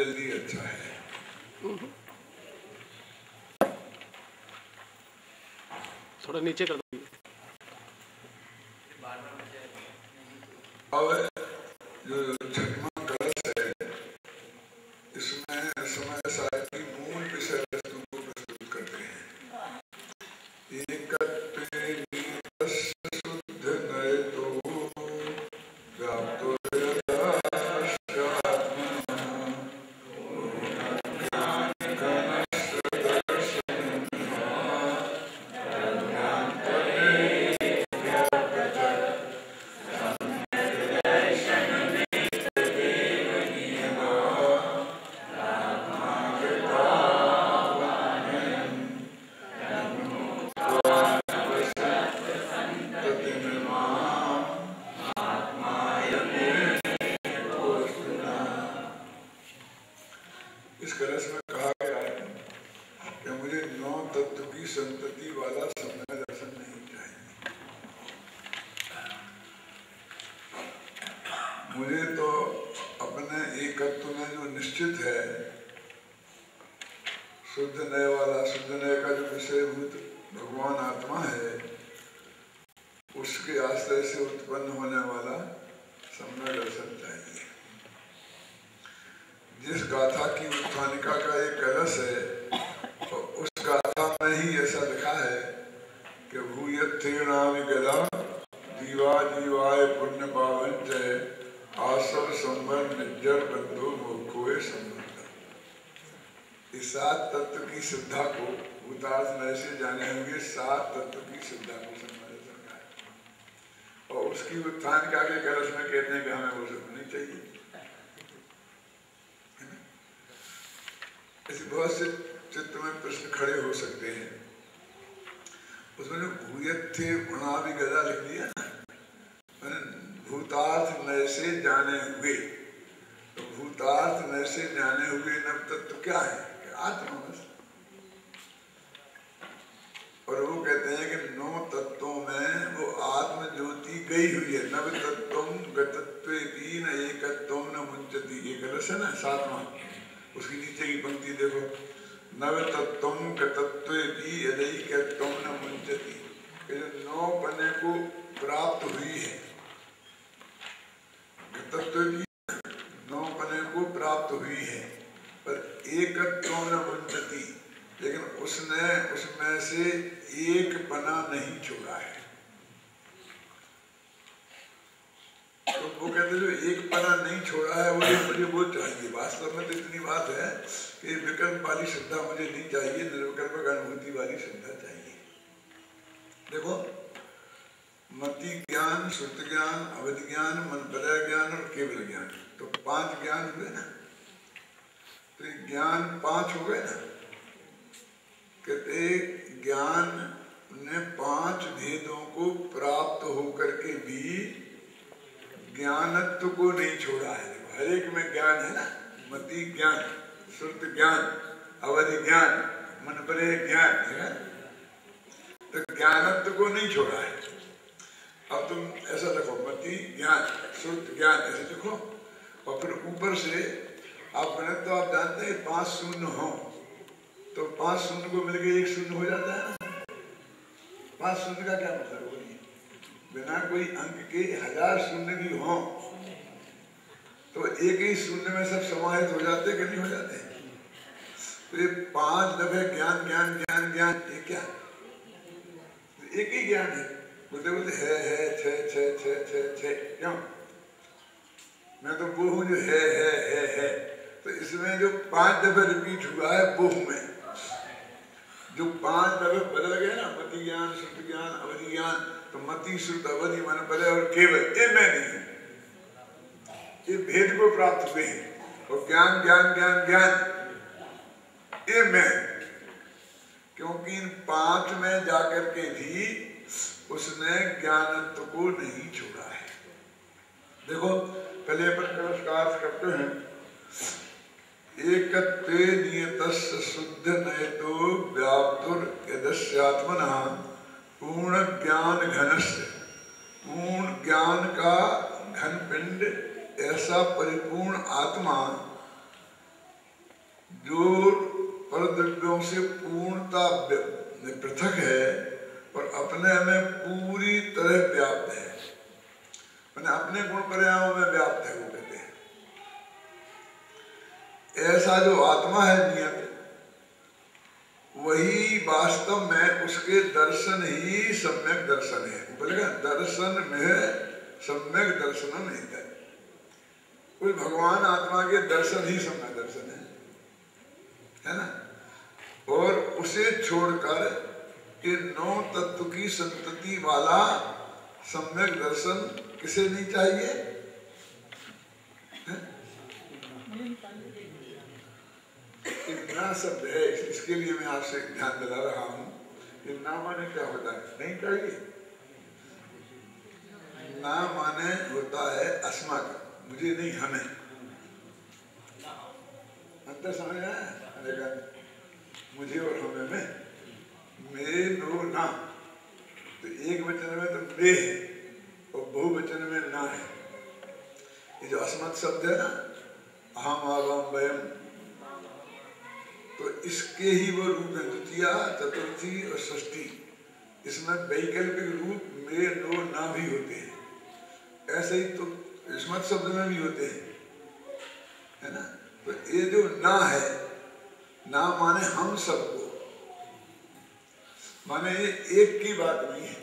जल्दी अच्छा है। थोड़ा नीचे कर दो। और जो छठवां कलश है इसमें समय सारी मूल विषय वस्तु को प्रस्तुत करते हैं। इस कलश में कहा गया है कि मुझे 9 तत्व की संतति वाला समय दर्शन नहीं चाहिए। मुझे तो अपने एकत्व में जो निश्चित है, शुद्ध नए वाला, शुद्ध नए का जो विषयभूत भगवान आत्मा है, उसके आश्रय से उत्पन्न होने वाला समय दर्शन चाहिए। जिस गाथा की उत्थानिका का एक कलश है, तो उस गाथा में ही ऐसा लिखा है कि भूयत्थेनामि गदा दीवा दीवाय पुण्य पावन जय आसव संबंध निर्जर बंधु मोक्षोए संबंध। इस 7 तत्व की श्रद्धा को भूतार्थ में से जाने होंगे। 7 तत्व की श्रद्धा को संबंधित रखा है और उसकी उत्थानिका के कलश में कहते हैं कि हमें वो सब नहीं चाहिए। ऐसे बहुत से चित्त में प्रश्न खड़े हो सकते हैं। उसमें जो भूयत्थे गुणाभि गदा लिख दिया ना, मैंने भूतार्थ नय से जाने हुए, तो भूतार्थ नय से जाने हुए नव तत्व क्या है? आत्मा बस। और वो कहते हैं कि 9 तत्वों में वो आत्म ज्योति गई हुई है। नव तत्वम गतत्वे दीन एकत्वम न मुंचति, ये कलश है ना 7वां, उसकी नीचे की पंक्ति देखो, नव तत्वम गतत्वे दी यदैकत्वम न मुंचति। ये जो 9 पन्ने को प्राप्त हुई है, गतत्वे दी 9 पन्ने को प्राप्त हुई है, पर एकत्वम न मुंचति, लेकिन उसने उसमें से एक पना नहीं छोड़ा है। तो वो कहते जो एक पना नहीं छोड़ा है, मुझे वो चाहिए। वास्तव में तो इतनी बात है कि विकल्प वाली श्रद्धा मुझे नहीं चाहिए, निर्विकल्पक अनुभूति वाली श्रद्धा चाहिए। देखो, मति ज्ञान, श्रुत ज्ञान, अवधि ज्ञान, मनपलय ज्ञान और केवल ज्ञान, तो 5 ज्ञान हुए ना। तो ये ज्ञान 5 हो गए ना। कहते ज्ञान ने 5 भेदों को प्राप्त होकर के भी ज्ञानत्व को नहीं छोड़ा है। हर एक में ज्ञान है ना, मति ज्ञान, श्रुत ज्ञान, अवधि ज्ञान, मनपलय ज्ञान है ना, तो ज्ञानत्व को नहीं छोड़ा है। अब तुम ऐसा देखो, मति ज्ञान, श्रुत ज्ञान ऐसे देखो, और फिर ऊपर से आप बने तो आप जानते हैं 5 शून्य हो, तो 5 शून्य को मिलकर 1 शून्य हो जाता है ना। 5 शून्य का क्या मतलब? बिना कोई अंक के 1000 शून्य भी हो तो एक ही शून्य में सब समाहित हो जाते कि नहीं हो जाते? तो ये 5 दफे ज्ञान ज्ञान ज्ञान ज्ञान, ये क्या? एक ही ज्ञान है। बोलते बोलते है छ छ छ छ छ, क्यों? मैं तो वो हूँ जो है। तो इसमें जो 5 दफे रिपीट हुआ है वो हूँ मैं। जो 5 दफे बदल गए ना, मति ज्ञान, श्रुत ज्ञान, अवधि ज्ञान, तो मति, श्रुत, अवधि, मनपलय और केवल, ये मैं नहीं हूँ। ये भेद को प्राप्त हुए हैं। और ज्ञान ज्ञान ज्ञान ज्ञान, ये मैं, क्योंकि इन 5 में जाकर के भी उसने ज्ञानत्व को नहीं छोड़ा है। देखो, पहले अपन कलश का अर्थ करते हैं। एकत्वे नियतस्य शुद्ध नयतो व्याप्तुर यदस्यात्मनः पूर्ण ज्ञान घनस्य, पूर्ण ज्ञान का घन पिंड ऐसा परिपूर्ण आत्मा जो परद्रव्यों से पूर्णता पृथक है और अपने में पूरी तरह व्याप्त है, मैंने अपने गुण पर्यायों में व्याप्त है, वो कहते हैं। ऐसा जो आत्मा है नियत, वही वास्तव में उसके दर्शन ही सम्यक दर्शन है। बोलेगा दर्शन में सम्यक दर्शन नहीं है, कोई भगवान आत्मा के दर्शन ही सम्यक दर्शन है ना। और उसे छोड़कर कि 9 तत्व की संतति वाला सम्यक दर्शन किसे नहीं चाहिए? ना शब्द है, इसके लिए मैं आपसे ध्यान दिला रहा हूं कि ना माने क्या होता है, नहीं चाहिए। ना माने होता है अस्मक, मुझे नहीं, हमें। अंतर समझ आया? मुझे और हमें में मेरे नो ना, तो एक वचन में तो मे है और बहुवचन में ना है। ये जो अस्मत् शब्द है ना, अहम आवाम वयम, तो इसके ही वो रूप है, द्वितीया चतुर्थी और षष्ठी। इसमें वैकल्पिक रूप मे नो ना भी होते हैं, ऐसे ही तो अस्मत् शब्द में भी होते हैं, है ना। तो ये जो ना है, ना माने हम सबको, माने ये एक की बात नहीं है।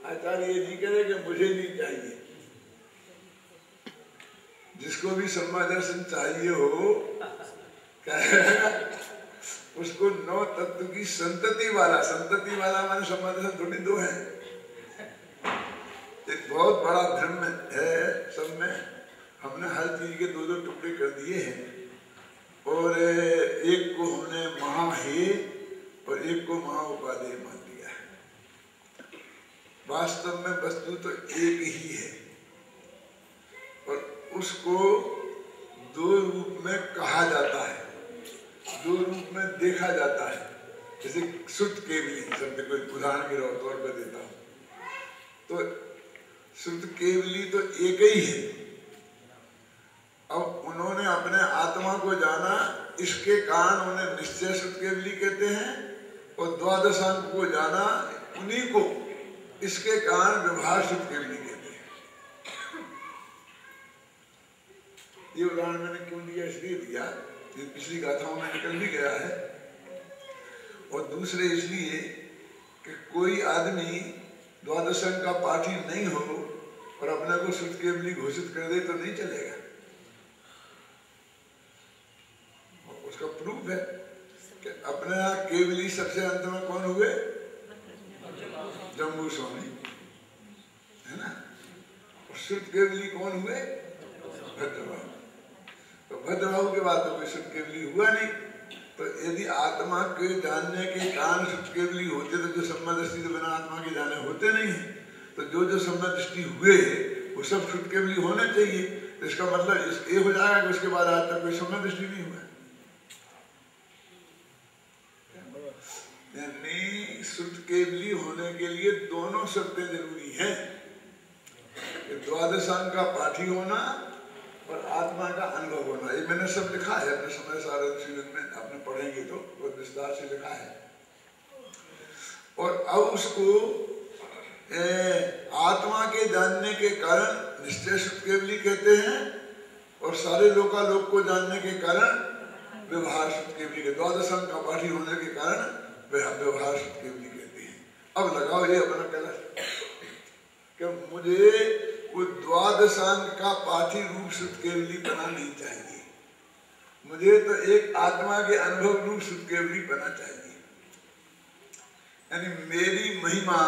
आचार्य ये नहीं कह रहे कि मुझे नहीं चाहिए, जिसको भी सम्मा दर्शन चाहिए हो उसको 9 तत्व की संतति वाला माने सम्मा दर्शन थोड़ी 2 है। एक बहुत बड़ा भ्रम है सब में, हमने हर चीज के 2-2 टुकड़े कर दिए हैं, और एक को हमने महा है और एक को महा उपादेय मान लिया है। वास्तव में वस्तु तो एक ही है, और उसको 2 रूप में कहा जाता है, 2 रूप में देखा जाता है। जैसे श्रुत केवली शब्द को उदाहरण के तौर पर देता हूं, तो श्रुत केवली तो एक ही है। अब उन्होंने अपने आत्मा को जाना, इसके कारण उन्हें निश्चय श्रुत केवली कहते हैं, और द्वादशांक को जाना, उन्हीं को इसके कारण व्यवहार श्रुत केवली कहते हैं। ये उदाहरण मैंने क्यों दिया, इसलिए दिया, ये पिछली गाथाओं में निकल भी गया है, और दूसरे इसलिए कि कोई आदमी द्वादशांक का पाठी नहीं हो और अपने को श्रुत केवली घोषित कर दे तो नहीं चलेगा। उसका प्रूफ है कि अपने केवली सबसे अंत में कौन हुए? जम्बू स्वामी, है ना। और श्रुत केवली कौन हुए? भद्रबाहु। तो भद्रबाहु के बाद तो कोई श्रुत केवली हुआ नहीं। तो यदि आत्मा के जानने के कारण श्रुत केवली होते तो जो सम्मा दृष्टि तो बिना आत्मा के जाने होते नहीं है। तो जो सम्मा दृष्टि हुए वो सब श्रुत केवली होने चाहिए। तो इसका मतलब ये हो जाएगा कि उसके बाद आज तक कोई सम्मा दृष्टि नहीं हुआ। यानी श्रुत केवली होने के लिए दोनों शर्तें जरूरी हैं, द्वादशांक का पाठी होना और आत्मा का अनुभव होना। ये मैंने सब लिखा है अपने समय सारद शीलन में, आपने पढ़ेंगे तो बहुत विस्तार से लिखा है। और अब उसको आत्मा के जानने के कारण निश्चय श्रुत केवली कहते हैं, और सारे लोकालोक को जानने के कारण व्यवहार श्रुत केवली के, द्वादशांक का पाठी होने के कारण व्यवहार श्रुत केवली कहते हैं। अब लगाओ ये अपना कलश कि मुझे वो द्वादशांक का पाठी रूप श्रुत केवली बना नहीं चाहिए, मुझे तो एक आत्मा के अनुभव रूप श्रुत केवली बना चाहिए। यानी मेरी महिमा,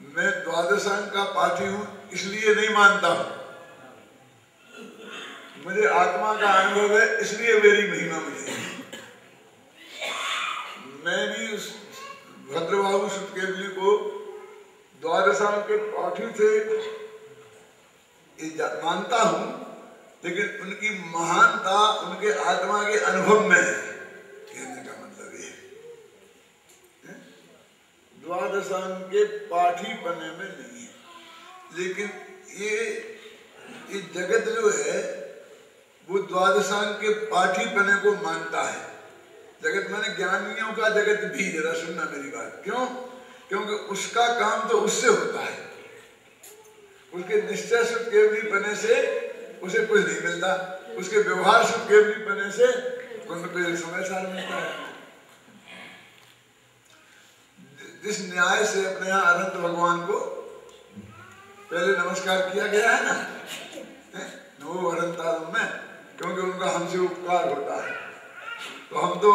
मैं द्वादशांक का पाठी हूं इसलिए नहीं मानता हूं, मुझे आत्मा का अनुभव है इसलिए मेरी महिमा मुझे। मैं भी उस भद्रबाहु श्रुत केवली को द्वादशांक के पाठी से मानता हूं, लेकिन उनकी महानता उनके आत्मा के अनुभव में है। कहने का मतलब ये द्वादशांक के पाठी बनने में नहीं है। लेकिन ये जगत जो है वो द्वादशांग के पाठी पने को मानता है। जगत माने ज्ञानियों का जगत भी, जरा सुनना मेरी बात, क्यों? क्योंकि उसका काम तो उससे होता है, उसके निश्चय शुद्ध केवली पने से उसे कुछ नहीं मिलता, उसके व्यवहार शुद्ध केवली पने से कोई समय सार मिलता है। जिस न्याय से अपने यहाँ अनंत भगवान को पहले नमस्कार किया गया है ना, नमो अनंतालम में, क्योंकि उनका हमसे उपकार होता है, तो हम तो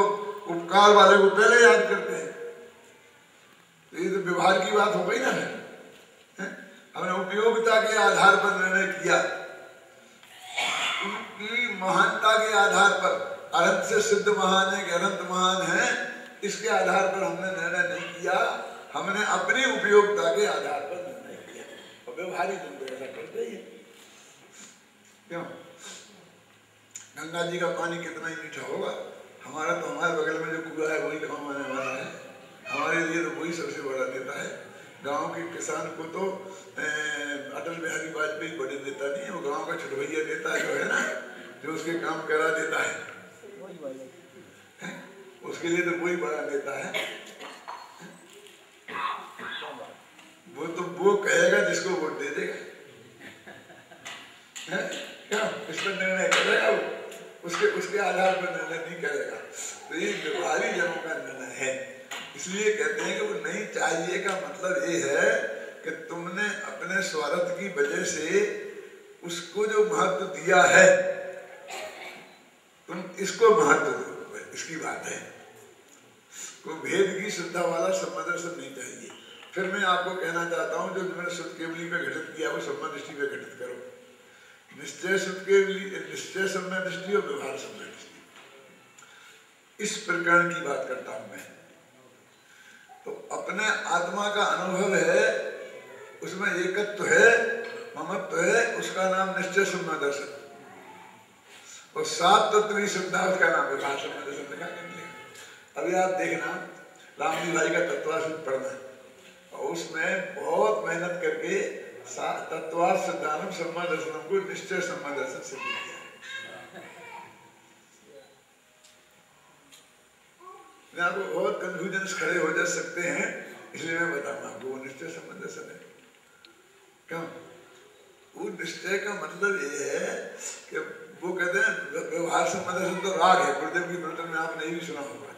उपकार वाले को पहले याद करते हैं। तो ये तो व्यवहार की बात हो गई ना, हमने उपयोगिता के आधार पर निर्णय किया, उनकी महानता के आधार पर, अनंत से सिद्ध महान है कि अनंत महान है, इसके आधार पर हमने निर्णय नहीं किया, हमने अपनी उपयोगिता के आधार पर निर्णय किया। और व्यवहारिक जन तो ऐसा करते ही है। क्यों? गंगा जी का पानी कितना ही मीठा होगा, हमारा तो हमारे बगल में जो कुआं है वही काम आने वाला है, हमारे लिए तो वही सबसे बड़ा नेता है। गांव के किसान को तो अटल बिहारी वाजपेयी बड़े नेता नहीं है, वो गांव का छुटभैया नेता जो है ना, जो उसके काम करा देता है, उसके लिए तो वही बड़ा नेता है। वो तो वो कहेगा जिसको वोट दे देगा, क्या इस पर निर्णय करेगा वो, उसके आधार पर निर्णय नहीं करेगा। तो ये व्यवहारिक जनों का निर्णय है। इसलिए कहते हैं कि वो नहीं चाहिए का मतलब ये है कि तुमने अपने स्वार्थ की वजह से उसको जो महत्व दिया है, तुम इसको महत्व दो, इसकी बात है। कोई भेद की श्रद्धा वाला सम्मदर्शन नहीं चाहिए। फिर मैं आपको कहना चाहता हूं, जो तुमने शुद्ध केवली पे घटित किया वो सम्मद दृष्टि पे घटित करो। निश्चय शुद्ध केवली, निश्चय सम्मद दृष्टि और व्यवहार सम्मद दृष्टि, इस प्रकरण की बात करता हूं मैं। तो अपने आत्मा का अनुभव है, उसमें एकत्व है, ममत्व है, उसका नाम निश्चय सम्मद दर्शन, और सात तत्व श्रद्धा, उसका नाम व्यवहार सम्मद दर्शन लिखा कर लिया। अभी आप देखना, राम जी भाई का तत्वार्थ पढ़ना, और उसमें बहुत मेहनत करके तत्वार्थ सिद्धांत सम्मद दर्शनम को निश्चय सम्मद दर्शन सिद्ध किया है। आपको बहुत कंफ्यूजन खड़े हो जा सकते हैं, इसलिए मैं बताऊंगा आपको, वो निश्चय सम्मद दर्शन है। क्यों? वो निश्चय का मतलब ये है कि वो कहते हैं व्यवहार सम्मद दर्शन तो राग है, गुरुदेव की प्रवचन में आपने ये भी सुना होगा,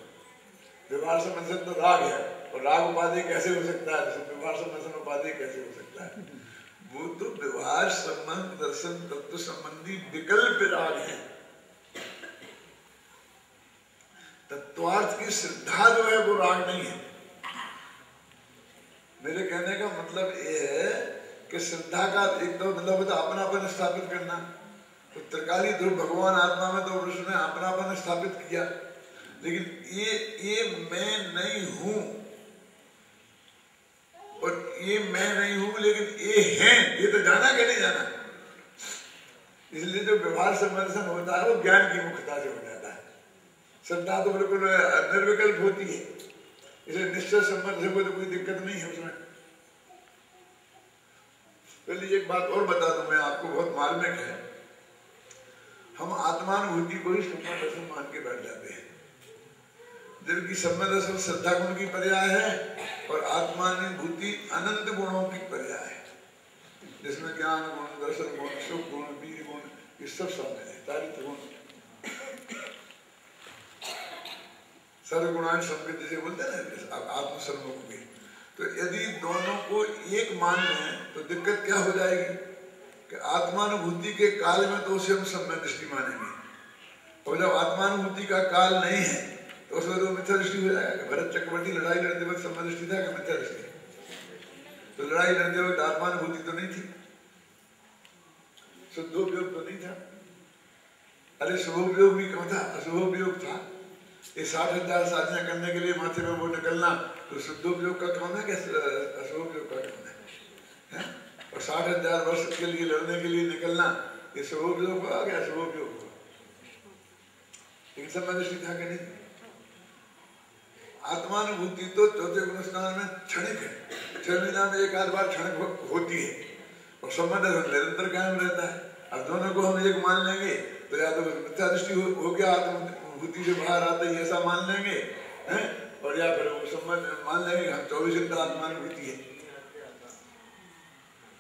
व्यवहार सम्मद दर्शन तो राग है, और राग उपाधि कैसे हो सकता है, व्यवहार सम्मद दर्शन उपाधि कैसे हो सकता है? वो तो व्यवहार संबंध दर्शन तत्व संबंधी विकल्प राग है। तत्वार्थ की श्रद्धा जो है वो राग नहीं है। मेरे कहने का मतलब ये है कि श्रद्धा का एक तो मतलब होता है अपनापन स्थापित करना। तो त्रिकाली ध्रुव भगवान आत्मा में तो उसने अपनापन स्थापित किया, लेकिन ये मैं नहीं हूं, और ये मैं नहीं हूं लेकिन ये हैं, ये तो जाना कि नहीं जाना। इसलिए जो व्यवहार संबंधन होता है वो ज्ञान की मुख्यता से हो जाता है। श्रद्धा तो बिल्कुल निर्विकल्प होती है, इसलिए निश्चय संबंध से कोई तो कोई दिक्कत नहीं है उसमें। पहले एक बात और बता दूं मैं आपको, बहुत मार्मिक है। हम आत्मानुभूति को ही सम्मद दर्शन मान के बैठ जाते हैं, जबकि सम्मद दर्शन श्रद्धा गुण की पर्याय है और आत्मानुभूति अनंत गुणों की पर्याय है, जिसमें ज्ञान गुण, दर्शन गुण, सुख गुण, वीर गुण, ये सब शामिल है, चारित्र गुण, सर्वगुणान संविद जिसे बोलते हैं ना आत्मसन्मुख में। तो यदि दोनों को एक मान लें तो दिक्कत क्या हो जाएगी कि आत्मानुभूति के काल में तो उसे हम सम्यक दृष्टि मानेंगे, और जब आत्मानुभूति का काल नहीं है तो उसमें तो मिथ्या दृष्टि हो जाएगा। भरत चक्रवर्ती लड़ाई लड़ते वक्त सम्यक दृष्टि था कि मिथ्या दृष्टि? तो लड़ाई लड़ते वक्त आत्मानुभूति तो नहीं थी, शुद्धोपयोग तो नहीं था। अरे शुभोपयोग भी कहाँ था, अशुभोपयोग था। ये 60,000 साधना करने के लिए माथे में वो निकलना तो शुद्धोपयोग का काम है, क्या अशुभोपयोग का काम है? और 60,000 वर्ष के लिए लड़ने के लिए निकलना, ये शुभोपयोग हुआ क्या अशुभोपयोग हुआ? लेकिन सम्यक दृष्टि था कि नहीं? आत्मानुभूति तो चौथे गुण स्नान में क्षणिक है, 6 महीना में एक आध बार क्षणिक होती है, और सम्मद दर्शन निरंतर कायम रहता है। अब दोनों को हम एक मान लेंगे तो या तो मिथ्या दृष्टि हो गया, आत्मानुभूति से बाहर आता ही ऐसा मान लेंगे हैं, और या फिर वो संबंध मान लेंगे हम 24 घंटा आत्मानुभूति है।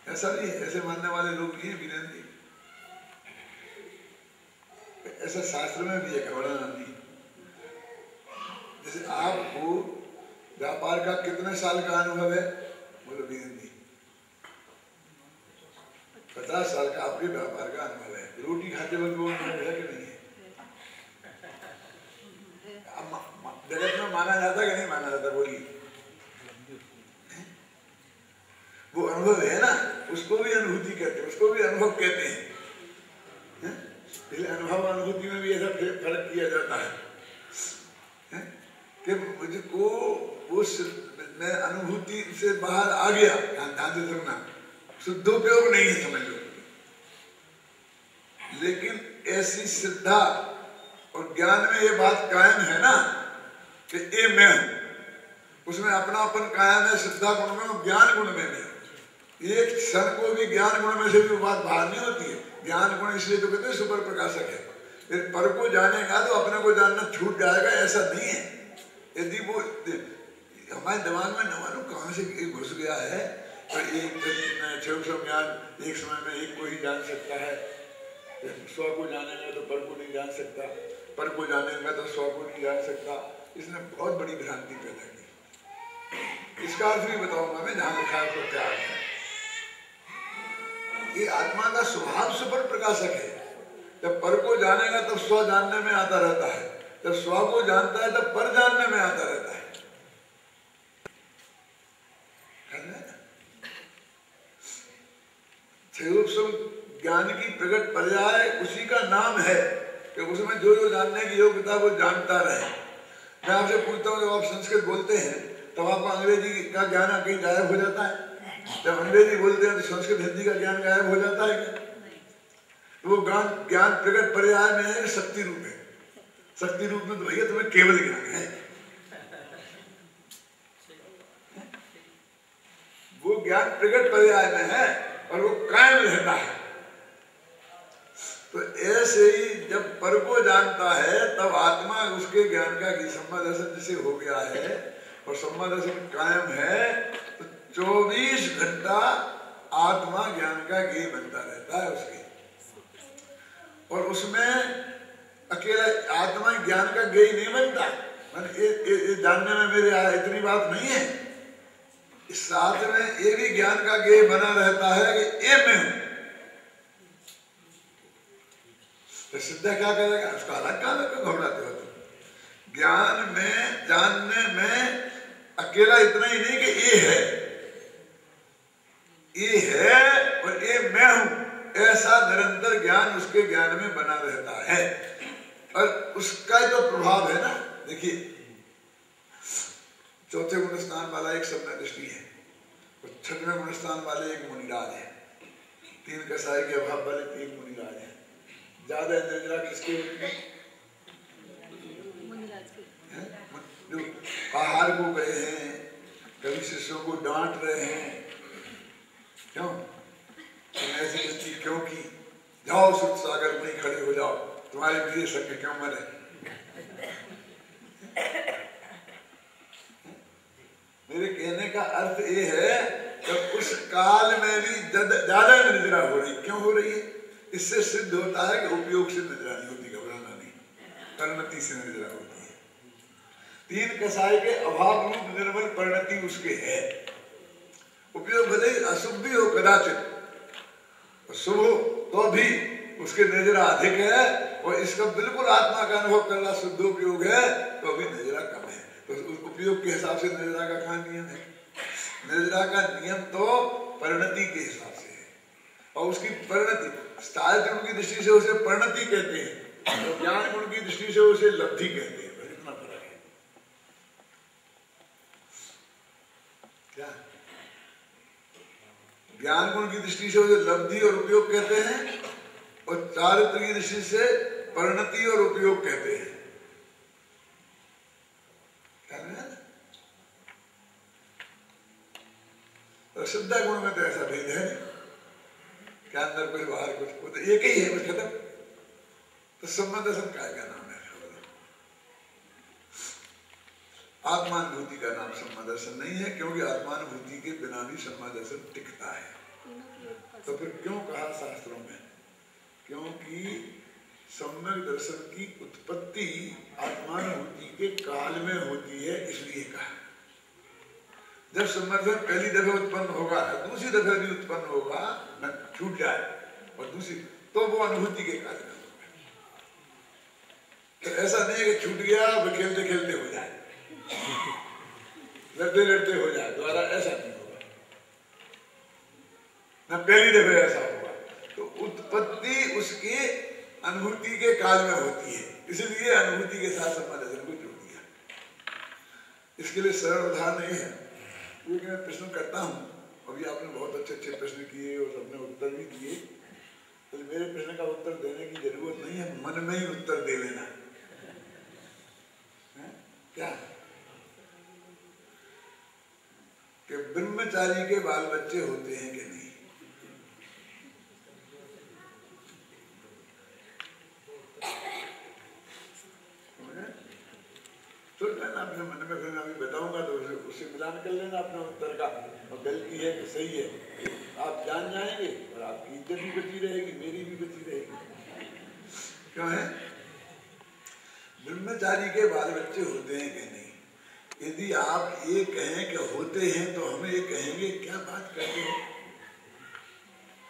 ऐसा नहीं है, ऐसे मानने वाले लोग नहीं है वीरेंद्र जी। ऐसा शास्त्र में भी है, वर्णन नहीं। जैसे आपको व्यापार का कितने साल का अनुभव है? बोलो वीरेंद्र जी 50 साल का आपके व्यापार का अनुभव है। रोटी खाते वक्त वो अनुभव है कि नहीं है? जगत में माना जाता कि नहीं माना जाता? बोलिए। वो अनुभव है ना, उसको भी अनुभूति कहते हैं, उसको भी अनुभव कहते हैं। अनुभव अनुभूति में भी ऐसा फर्क किया जाता है कि मुझको उस मैं अनुभूति से बाहर आ गया। ध्यान से सुनना, शुद्धोपयोग नहीं है, समझ लो। लेकिन ऐसी श्रद्धा और ज्ञान में ये बात कायम है ना कि ये मैं हूं, उसमें अपनापन कायम है। श्रद्धा गुण में और ज्ञान गुण में नहीं। एक क्षण को भी ज्ञान गुण में से भी बात बाहर नहीं होती है। ज्ञान गुण इसलिए तो कहते हैं सुपर प्रकाशक है। फिर पर को जानेगा तो अपने को जानना छूट जाएगा, ऐसा नहीं है। यदि वो हमारे दिमाग में न मालूम कहाँ से घुस गया है, तो एक ज्ञान एक समय में एक को ही जान सकता है। स्व को जानेगा तो पर को नहीं जान सकता, पर को जानेगा तो स्व को नहीं जान सकता। इसने बहुत बड़ी भ्रांति पैदा की। इसका अर्थ भी बताऊंगा मैं, जहां लिखा है तो क्या है। ये आत्मा का स्वभाव सुपर प्रकाशक है। जब पर को जानेगा तब स्व जानने में आता रहता है, जब स्व को जानता है तब पर जानने में आता रहता है। ज्ञान की प्रकट पर्याय उसी का नाम है कि उसमें जो जो जानने की योग्यता वो जानता रहे। मैं आपसे पूछता हूँ, जब आप संस्कृत बोलते हैं तब आपका अंग्रेजी का ज्ञान कहीं गायब हो जाता है? जब अंग्रेजी बोलते हैं तो संस्कृत हिंदी का ज्ञान गायब हो जाता है क्या? तो वो ज्ञान प्रकट पर्याय में है, शक्ति रूप है। शक्ति रूप में तो भैया तुम्हें केवल ज्ञान है। वो ज्ञान प्रकट पर्याय में है और वो कायम रहता है। तो ऐसे ही जब पर को जानता है तब आत्मा उसके ज्ञान का सम्मा दर्शन जिसे हो गया है और सम्मा दर्शन कायम है, तो 24 घंटा आत्मा ज्ञान का गेय बनता रहता है उसके। और उसमें अकेला आत्मा ज्ञान का गेय नहीं बनता। ये जानने में मेरे इतनी बात नहीं है। इस साथ में ये भी ज्ञान का गेय बना रहता है कि ये मैं हूं। तो सिद्धा क्या करेगा? उसका अलग का घबराते हो तुम। ज्ञान में जानने में अकेला इतना ही नहीं कि ये है और ये मैं हूं, ऐसा निरंतर ज्ञान उसके ज्ञान में बना रहता है। और उसका जो प्रभाव है ना, देखिए चौथे गुण स्थान वाला एक सपना दृष्टि है और छठवें गुण स्थान वाले एक मुनिराज है। 3 कसाई के अभाव वाले 3 मुनिराज है। ज्यादा इंद्रिया किसके? जो बाहर को गए हैं, कभी शिष्यों को डांट रहे हैं, क्यों तुम ऐसी गलती क्यों की? जाओ सुख सागर में खड़े हो जाओ, तुम्हारे प्रिय संग क्यों मरे? मेरे कहने का अर्थ ये है कि उस काल में भी ज्यादा निद्रा हो रही। क्यों हो रही है? इससे सिद्ध होता है कि उपयोग से निद्रा नहीं होती, घबराना नहीं, परिणति से निद्रा होती है। 3 कसाई के अभाव रूप निर्मल परिणति उसके है। उपयोग भले अशुभ भी हो कदाचित, शुभ हो तो भी उसके निद्रा अधिक है। और इसका बिल्कुल आत्मा का अनुभव करना शुद्ध उपयोग है तो अभी निद्रा कम है। तो उपयोग के हिसाब से निद्रा का क्या नियम है? निद्रा का नियम तो परिणति के हिसाब से है। और उसकी परिणति स्थायी गुण की दृष्टि से उसे परिणति कहते हैं और ज्ञान गुण की दृष्टि से उसे लब्धि कहते हैं। बस इतना फर्क है। क्या ज्ञान गुण की दृष्टि से उसे लब्धि और उपयोग कहते हैं और चारित्र की दृष्टि से परिणति और उपयोग कहते हैं। और शुद्ध गुण में तो ऐसा भेद है क्या? अंदर कुछ बाहर कुछ, वो तो एक ही है, बस खत्म। तो सम्मा दर्शन काय का नाम है? आत्मानुभूति का नाम सम्मा दर्शन नहीं है, क्योंकि आत्मानुभूति के बिना भी सम्मा दर्शन टिकता है। तो फिर क्यों कहा शास्त्रों में? क्योंकि सम्यक दर्शन की उत्पत्ति आत्मानुभूति के काल में होती है, इसलिए कहा। जब सम्यक दर्शन पहली दफे उत्पन्न होगा, दूसरी दफे भी उत्पन्न होगा, न छूट जाए और दूसरी, तो वो अनुभूति के काल में होगा। तो ऐसा नहीं है कि छूट गया वो खेलते खेलते हो जाए, लड़ते लड़ते हो जाए द्वारा, ऐसा नहीं होगा। न पहली दफे ऐसा होगा। तो उत्पत्ति उसके अनुभूति के काल में होती है, इसलिए अनुभूति के साथ सम्मा दर्शन को जोड़ दिया। इसके लिए सरल उदाहरण नहीं है, क्योंकि मैं प्रश्न करता हूं, अभी आपने बहुत अच्छे अच्छे प्रश्न किए और सबने उत्तर भी दिए, तो मेरे प्रश्न का उत्तर देने की जरूरत नहीं है, मन में ही उत्तर दे लेना है? क्या कि ब्रह्मचारी के बाल बच्चे होते हैं कि नहीं? तो अपने मन में, फिर अभी बताऊंगा तो उससे मिलान कर लेना अपने उत्तर का, और गलती है कि सही है आप जान जाएंगे, और आपकी इज्जत भी बची रहेगी, मेरी भी बची रहेगी। क्यों है? ब्रह्मचारी के बाल बच्चे होते हैं कि नहीं? यदि आप ये कहें कि होते हैं तो हमें ये कहेंगे क्या बात करते हो,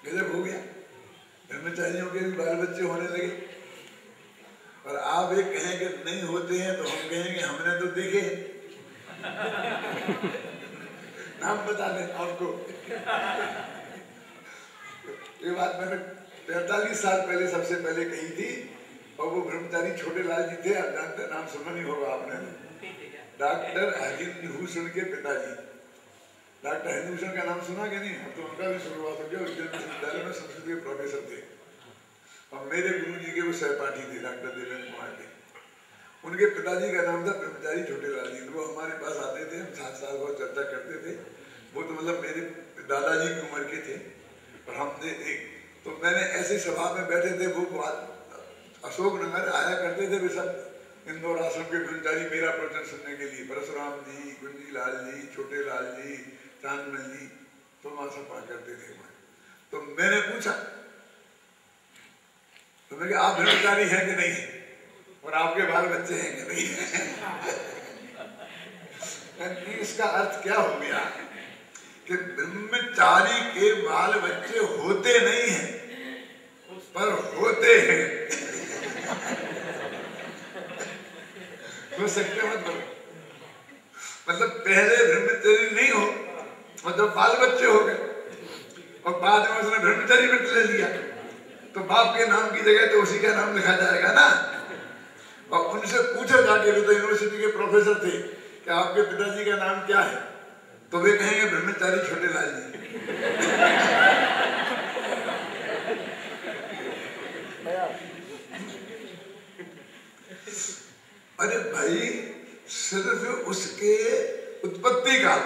गजब हो गया, ब्रह्मचारियों के भी बाल बच्चे होने लगे। और आप एक कहें कि नहीं होते हैं तो हम कहेंगे हमने तो देखे नाम बता दें आपको। ये बात मैंने 45 साल पहले सबसे पहले कही थी, और वो ब्रह्मचारी छोटे लाल जी थे, आप जानते, नाम सुना नहीं होगा आपने, डॉक्टर हरिभूषण के पिताजी। डॉक्टर हरिभूषण का नाम सुना कि नहीं? अब तो उनका भी शुरुआत हो गया, विश्वविद्यालय में संस्कृत के प्रोफेसर थे, और मेरे गुरु जी के वो सहपाठी थे, डॉक्टर देवेंद्र कुमार के। उनके पिताजी का नाम था ब्रह्मचारी छोटे लाल जी। वो हमारे पास आते थे, हम साथ साथ बहुत चर्चा करते थे। वो तो मतलब मेरे दादाजी की उम्र के थे, और हमने एक, तो मैंने ऐसी सभा में बैठे थे, वो अशोक नगर आया करते थे वे सब इंदौर आश्रम के ब्रह्मचारी मेरा प्रवचन सुनने के लिए, परशुराम जी, कुंजी लाल जी, छोटे लाल जी, चांदमल जी, तो वहां सभा करते थे। तो मैंने पूछा, तो मैं आप ब्रह्मचारी हैं कि नहीं, और आपके बाल बच्चे हैं कि नहीं? इसका अर्थ क्या हो गया कि ब्रह्मचारी के बाल बच्चे होते नहीं हैं, पर होते हैं। हो सकते मत बोलो, मतलब पहले ब्रह्मचारी नहीं हो, और जब बाल बच्चे हो गए और बाद में उसने ब्रह्मचारी व्रत ले लिया, तो बाप के नाम की जगह तो उसी का नाम लिखा जाएगा ना। और उनसे पूछा जाके, वो तो यूनिवर्सिटी के प्रोफेसर थे, कि आपके पिताजी का नाम क्या है? तो वे कहेंगे ब्रह्मचारी छोटे लाल जी। अरे भाई, सिर्फ उसके उत्पत्ति काल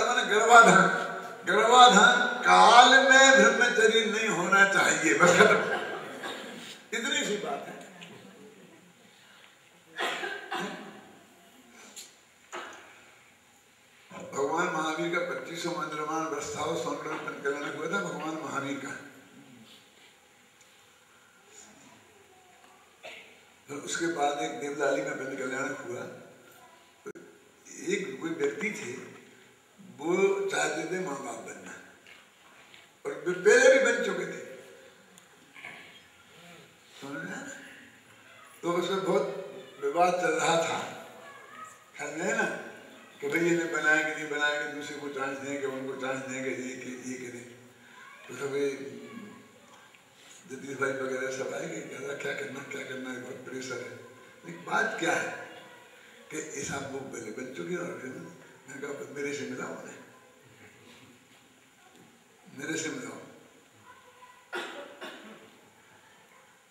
माने गर्भाधान काल में ब्रह्मचर्य नहीं होना चाहिए, बस खत्म, इतनी सी बात है। भगवान महावीर का 25वां निर्माण वर्ष था, सौंदर्य कल्याण हुआ था भगवान महावीर का। फिर उसके बाद एक देवलाली में बंद कल्याण हुआ। एक कोई व्यक्ति थे, वो चाहते थे माँ बाप बनना, और पहले भी बन चुके थे, समझना। तो उसमें बहुत विवाद चल रहा था, समझे ना, कि भाई ये बनाएंगे नहीं बनाएंगे, दूसरे को चांस देंगे, उनको चांस देंगे, ये करें। तो सब जगदीश भाई वगैरह सब आएंगे, क्या करना है, बहुत प्रेशर है। लेकिन बात क्या है कि ऐसा वो पहले बन चुके, और फिर मैंने कहा मेरे से मिलाओ, मेरे से मिलाओ,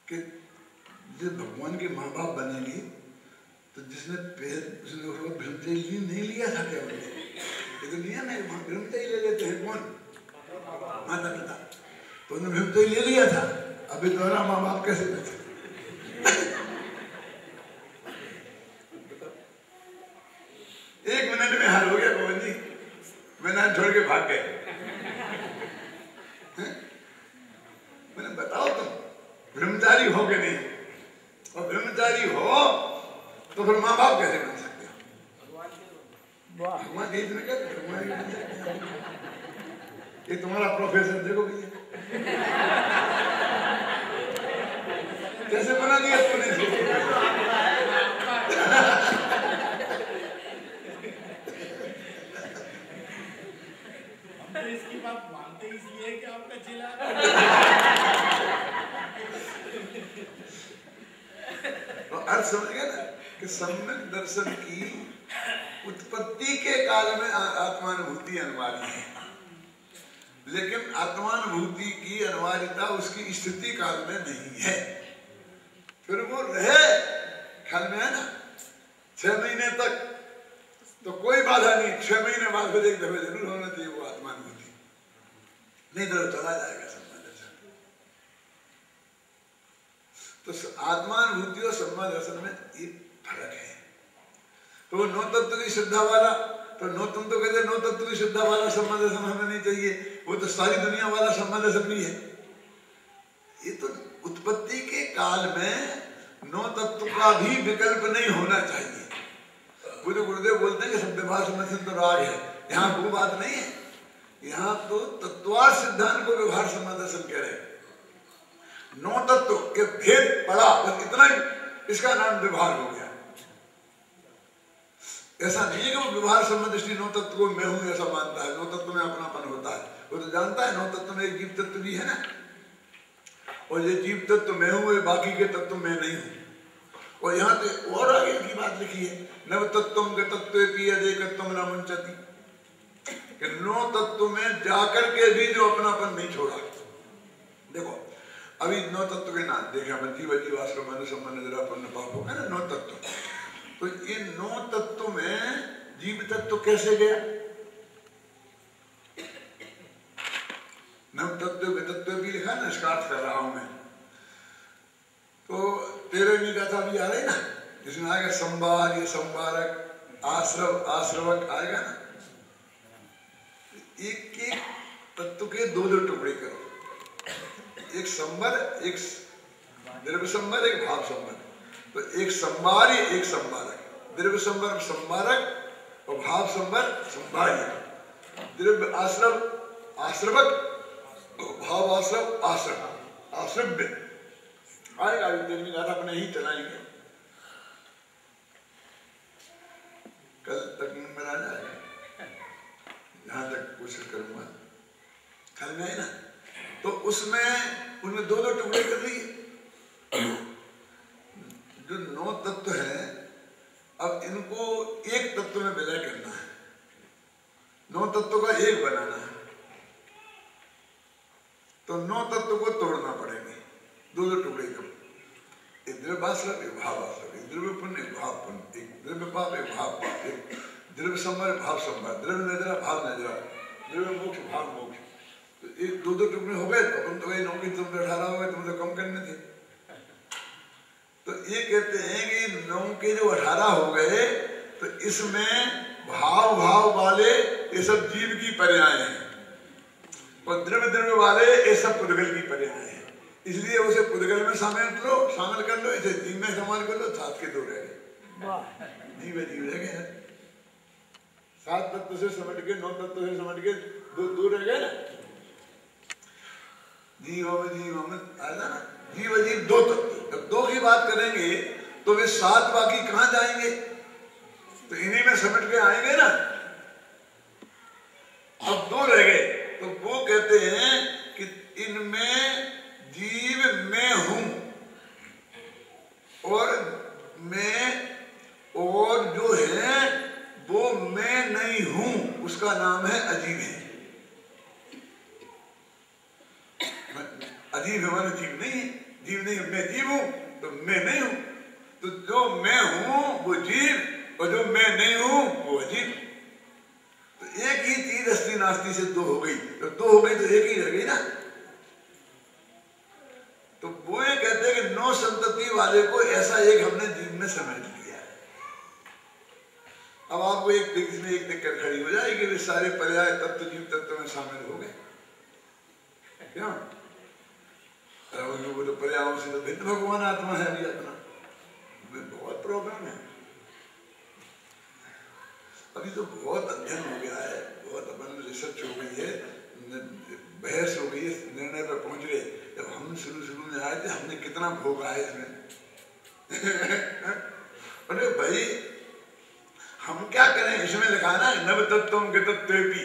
कि जब भगवान के माँ बाप बनेंगे तो जिसने ब्रह्मचर्य नहीं लिया था, क्या बोलते, ये तो लिया नहीं, ब्रह्मचर्य ले लेते हैं कौन? माता पिता। तो उन्होंने ब्रह्मचर्य ले लिया था, अभी दोनों माँ बाप कैसे बचे? 1 मिनट में हाल हो गया पवन जी, मैंने छोड़ के भाग गए। मैंने बताओ तुम ब्रह्मचारी हो कि नहीं, और ब्रह्मचारी हो तो फिर माँ बाप कैसे बन सकते हो? भगवान जी ने क्या, ये तुम्हारा प्रोफेसर देखो भैया कैसे बना दिया तुमने इसको हम इसकी बात मानते इसलिए कि आपका जिला तो अर्थ समझ गए ना कि सम्यक दर्शन की उत्पत्ति के काल में आत्मानुभूति अनिवार्य है, लेकिन आत्मानुभूति की अनिवार्यता उसकी स्थिति काल में नहीं है। फिर वो रहे ख्याल में है ना 6 महीने तक तो कोई बाधा नहीं, 6 महीने बाद फिर एक दफे जरूर होना चाहिए वो आत्मानुभूति, नहीं तो चला जाएगा सम्मा दर्शन। तो आत्मानुभूति और सम्मा दर्शन में ये फर्क है। तो वो नौ तत्व की श्रद्धा वाला, तो तुम तो कहते नौ तत्व की श्रद्धा वाला सम्मा दर्शन हमें नहीं चाहिए, वो तो सारी दुनिया वाला सम्मा दर्शन भी है। ये तो उत्पत्ति के काल में 9 तत्व का भी विकल्प नहीं होना चाहिए। पूरे गुरुदेव बोलते हैं कि सब व्यवहार समर्थन तो राग है, यहाँ वो बात नहीं है, यहाँ तो तत्वार सिद्धांत को व्यवहार समादर्शन कह रहे हैं। 9 तत्व के भेद पड़ा बस इतना ही, इसका नाम व्यवहार हो गया। ऐसा नहीं है कि वो व्यवहार संबंधी 9 तत्व को मैं हूं ऐसा मानता है, 9 तत्व में अपनापन होता है, वो तो जानता है 9 तत्व में एक जीव तत्व भी है ना, और ये जीव तत्व मैं हूं, बाकी के तत्व मैं नहीं हूं। और यहाँ तो और आगे की बात लिखी है, नव तत्वम के तत्व पियदेकत्वम न मुंचति, कि 9 तत्व में जाकर के भी जो अपनापन नहीं छोड़ा। देखो अभी 9 तत्व के नाम देखे अपन, जीव जीव आश्रम अनुसंबंध निरापन्न पाप है ना 9 तत्व। तो ये 9 तत्व में जीव तत्व कैसे गया? नव तत्व तत्व भी लिखा ना, स्टार्ट कर रहा हूं मैं। तो 13वीं गाथा भी आ रही ना, जिसमें आएगा संवार, ये संवारक, आश्रव आश्रवक आएगा ना। एक एक तत्व के 2-2 टुकड़े करो, एक संवर, एक द्रव्य संवर, एक भाव संवर। तो एक संवार, एक संवारक, द्रव्य संवर संवारक और भाव संवर संवार्य। द्रव्य आश्रव आश्रवक, भाव आश्रव आश्रव आश्रव्य आएगा। अभी 13वीं गाथा अपने ही चलाएंगे, कल तक नंबर आ जाएगा, यहां तक कोशिश करूंगा। कल में है ना, तो उसमें उनमें 2-2 टुकड़े कर लिए। जो 9 तत्व है, अब इनको एक तत्व में विलय करना है, 9 तत्व का एक बनाना है। तो 9 तत्व को तोड़ना पड़ेंगे, 2-2 टुकड़े करो। एक द्रव्य आश्रव, एक भाव आश्रव, एक द्रव्य पुण्य, एक भाव पुण्य, एक द्रव्य पाप, एक भाव पाप, एक द्रव्य संवर, भाव संवर, द्रव्य नजरा, भाव नजरा, द्रव्य मोक्ष, भाव मोक्ष। तो एक 2-2 टुकड़े हो गए। तो अपन तो वही 9 की, तुम तो 18 हो गए, तुम तो कम करने थे। तो ये कहते हैं कि 9 के जो 18 हो गए, तो इसमें भाव भाव वाले ये सब जीव की पर्याय हैं, और द्रव्य द्रव्य वाले ये सब पुद्गल की पर्याय हैं। इसलिए उसे पुद्गल में शामिल कर लो, इसे जीव में शामिल कर लो। 7 के 2 रह गए, जीव जीव रह गए। 7 तत्व से समझ के 9 तत्व से समझ के 2 रह गए ना। जीव आएगा ना, जीव जीव 2 तत्व। जब 2 की बात करेंगे तो वे 7 बाकी कहां जाएंगे? तो इन्हीं में समझ के आएंगे ना। अब 2 रह गए, तो वो कहते हैं कि इनमें जीव मैं हूं, और मैं और जो है वो मैं नहीं हूं, उसका नाम है अजीब है। अजीब है माने जीव नहीं है, जीव नहीं, मैं जीव हूं तो मैं नहीं हूं। तो जो मैं हूं वो जीव, और जो मैं नहीं हूं वो अजीब। तो एक ही चीज अस्ति नास्ति से 2 हो गई, तो 2 हो गई तो एक ही रह गई ना। तो वो ये कहते हैं कि 9 संतति वाले को ऐसा एक हमने जीव में समझ लिया। अब आपको एक इसमें एक दिक्कत खड़ी हो जाएगी, वे सारे पर्याय तत्व जीव तत्व में शामिल हो गए। क्या तो पर्यायों से तो भिन्न भगवान आत्मा है अभी अपना, बहुत प्रॉब्लम है। अभी तो बहुत अध्ययन हो गया है, बहुत अपन रिसर्च हो गई है, बहस हो गई है, निर्णय पर पहुंच गए। जब हम शुरू में आए थे हमने कितना भोगा है इसमें। अरे भाई हम क्या करें, इसमें लिखा ना नव तत्वों के तत्वेपि,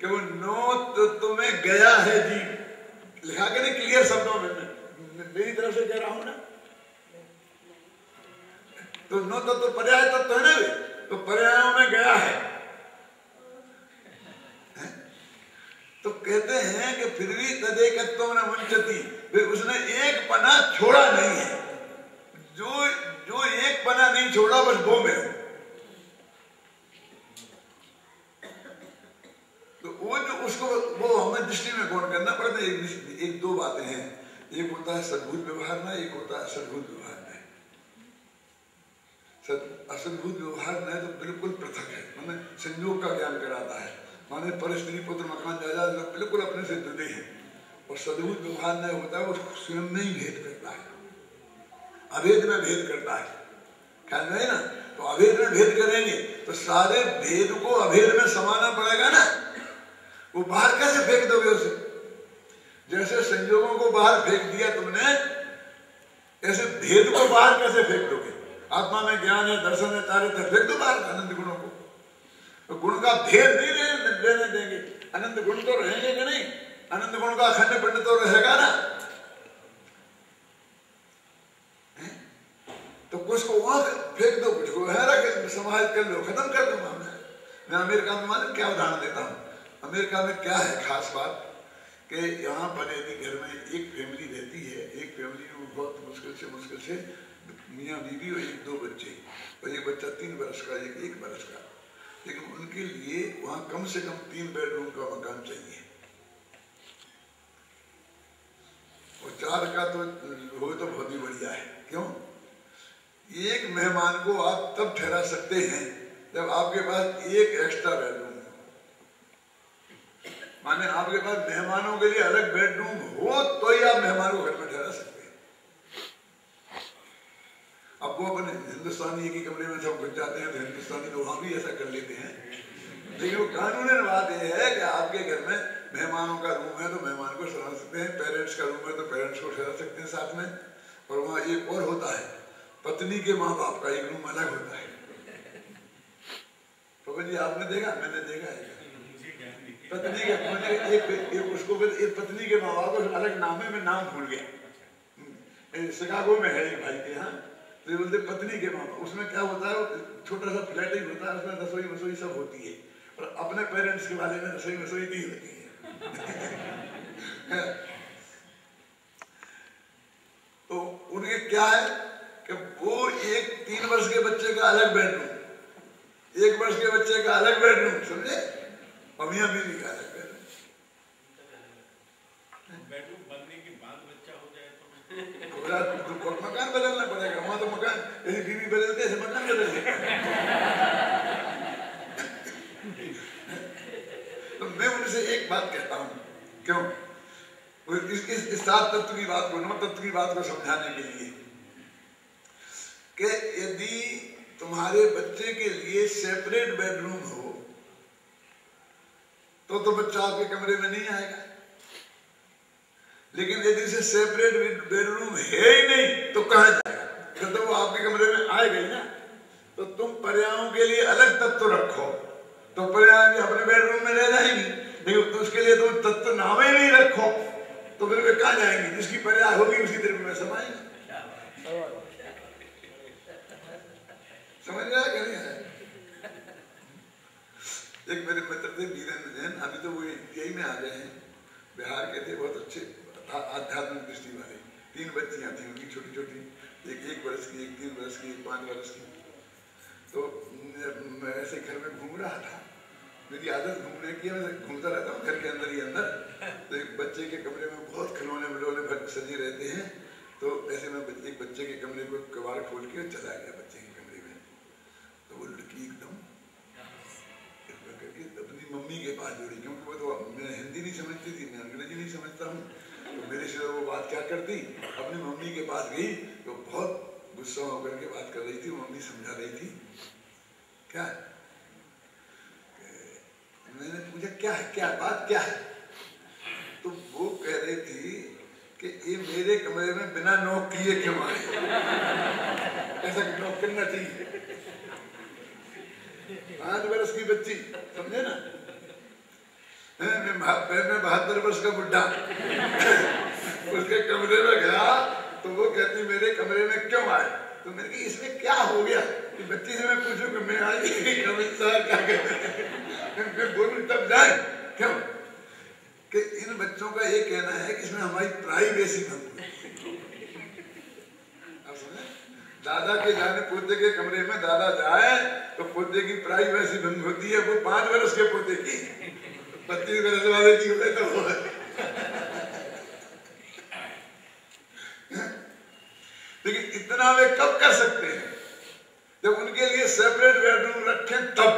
कि वो 9 तत्व में गया है जीव, लिखा के नहीं क्लियर शब्दों में, मेरी तरफ से कह रहा हूं ना। तो 9 तत्व पर्याय तत्व है ना वे, तो पर्यायों में गया है। तो कहते हैं कि फिर भी तदेकत्वं न मुंचति, उसने एक पना छोड़ा नहीं है। जो एक पना नहीं छोड़ा बस वो में हो। तो वो जो उसको वो हमें दृष्टि में गौर करना पड़ता है। एक दो बातें हैं, एक होता है सद्भुत व्यवहार में, एक होता है असद्भुत व्यवहार में। असद्भुत व्यवहार में तो बिल्कुल पृथक है, माने संयोग का ज्ञान कराता है, माने परिस्थिति पुत्र मकान जायदाद बिल्कुल अपने से जुड़े हैं। और सद्भुत व्यवहार में होता है वो स्वयं में ही भेद करता है, अभेद में भेद करता है। ख्याल में है ना, तो अभेद में भेद करेंगे तो सारे भेद को अभेद में समाना पड़ेगा ना। वो बाहर कैसे फेंक दोगे उसे? जैसे संयोगों को बाहर फेंक दिया तुमने, ऐसे भेद को बाहर कैसे फेंक दोगे? आत्मा में ज्ञान है, दर्शन है, चारित्र, फेंक दो बाहर अनंत गुणों को। तो गुण का भेद नहीं लेने देंगे, अनंत गुण तो रहेंगे कि नहीं? अनंत गुण का अखंड पिंड तो रहेगा ना। तो कुछ को वहां फेंक दो, कुछ को रख समाज कर लो, खत्म कर दो मामला। मैं अमेरिका में मालूम क्या उदाहरण देता हूँ। अमेरिका में क्या है खास बात कि यहाँ पर यदि घर में एक फैमिली रहती है, एक फैमिली में बहुत मुश्किल से मियाँ बीवी और 1-2 बच्चे, और एक बच्चा 3 वर्ष का, एक 1 वर्ष का, लेकिन उनके लिए वहाँ कम से कम 3 बेडरूम का मकान चाहिए, और 4 का तो हो तो बहुत ही बढ़िया है। क्यों? एक मेहमान को आप तब ठहरा सकते हैं जब आपके पास एक एक्स्ट्रा बेडरूम, माने आपके पास मेहमानों के लिए अलग बेडरूम हो तो ही आप मेहमान को घर में ठहरा सकते हैं। अब वो अपने हिंदुस्तानी एक ही कमरे में सब घुस जाते हैं, तो हिंदुस्तानी तो वहां भी ऐसा कर लेते हैं। लेकिन वो कानूनन बात यह है कि आपके घर में मेहमानों का रूम है तो मेहमान को ठहरा सकते हैं, पेरेंट्स का रूम है तो पेरेंट्स को ठहरा सकते हैं साथ में। और वहाँ एक और होता है, पत्नी के माँ बाप का एक रूम अलग होता है। तो जी आपने देखा, मैंने देखा है, पत्नी के एक उसको एक पत्नी के माँ बाप को अलग नाम है, मैं नाम भूल गया, शिकागो में है एक भाई के यहाँ, तो बोलते पत्नी के माँ बाप। उसमें क्या होता है, छोटा सा फ्लैट ही होता है, उसमें रसोई वसोई सब होती है, और अपने पेरेंट्स के बारे में रसोई वसोई नहीं होती है। तो उनके क्या है कि वो एक 3 वर्ष के बच्चे का अलग बेडरूम, 1 वर्ष के बच्चे का अलग बेडरूम, समझे? और मियां बीवी का अलग बेडरूम बनने के बाद बच्चा हो जाए तो मकान बदलना पड़ेगा। वहां तो मकान यदि बीवी बदलते ऐसे मकान बदल जाए। तो मैं उनसे एक बात कहता हूँ, क्यों? इस 7 तत्व की बात को, 9 तत्व की बात को समझाने के लिए कि यदि तुम्हारे बच्चे के लिए सेपरेट बेडरूम हो तो बच्चा आपके कमरे में नहीं आएगा। लेकिन यदि से सेपरेट बेडरूम है ही नहीं तो कहाँ जाएगा? फिर तो वो आपके कमरे में आएगा ही ना। तो तुम पर्यायों के लिए अलग तत्व रखो तो पर्याय अपने बेडरूम में रह जाएंगी, लेकिन तो उसके लिए तुम तत्व नाम ही नहीं रखो तो फिर वे कहाँ जाएंगी? जिसकी पर्याय होगी उसी दिन में समाएंगे। समझ रहा है क्या? नहीं है? एक मेरे मित्र थे वीरेंद्र जैन, अभी तो वो यही में आ गए हैं, बिहार के थे, बहुत अच्छे आध्यात्मिक दृष्टि वाले। 3 बच्चियां थी उनकी छोटी छोटी, एक 1 वर्ष की, एक 3 वर्ष की, एक 5 वर्ष की। तो मैं ऐसे घर में घूम रहा था, मेरी आदत घूमने की, मैं घूमता रहता हूँ घर के अंदर ही अंदर। तो एक बच्चे के कमरे में बहुत खिलौने विलौने सजे रहते हैं, तो ऐसे में एक बच्चे के कमरे को कबाड़ खोल के चला गया बच्चे के कमरे में। तो वो लड़की एकदम बात जोड़ी, क्योंकि वो तो मैं हिंदी नहीं समझती थी, मैं अंग्रेजी नहीं समझता हूँ, तो मेरे से वो बात क्या करती, अपनी मम्मी के पास गई तो बहुत गुस्सा होकर के बात कर रही थी, मम्मी समझा रही थी क्या, मैंने पूछा क्या है, क्या बात क्या है, तो वो कह रही थी कि ये मेरे कमरे में बिना नॉक किए क्यों आए, ऐसा नॉक करना चाहिए, 5 वर्ष की बच्ची, समझे ना, मैं 72 वर्ष का बुढ़ा उसके कमरे में गया तो वो कहती मेरे कमरे में क्यों आए, तो मैंने कहा इसमें क्या हो गया, कि बच्ची से मैं पूछूं कि मैं आई क्या कहते बोलूं तब जाए, क्यों कि इन बच्चों का ये कहना है कि इसमें हमारी प्राइवेसी भंग हुई। अब समझे, दादा के जाने पोते के कमरे में दादा जाए तो पोते की प्राइवेसी भंग होती है, वो 5 वर्ष के पोते की 25 वर्ष वाले की होते तो वो लेकिन इतना वे कब कर सकते हैं, जब उनके लिए सेपरेट बेडरूम रखें तब,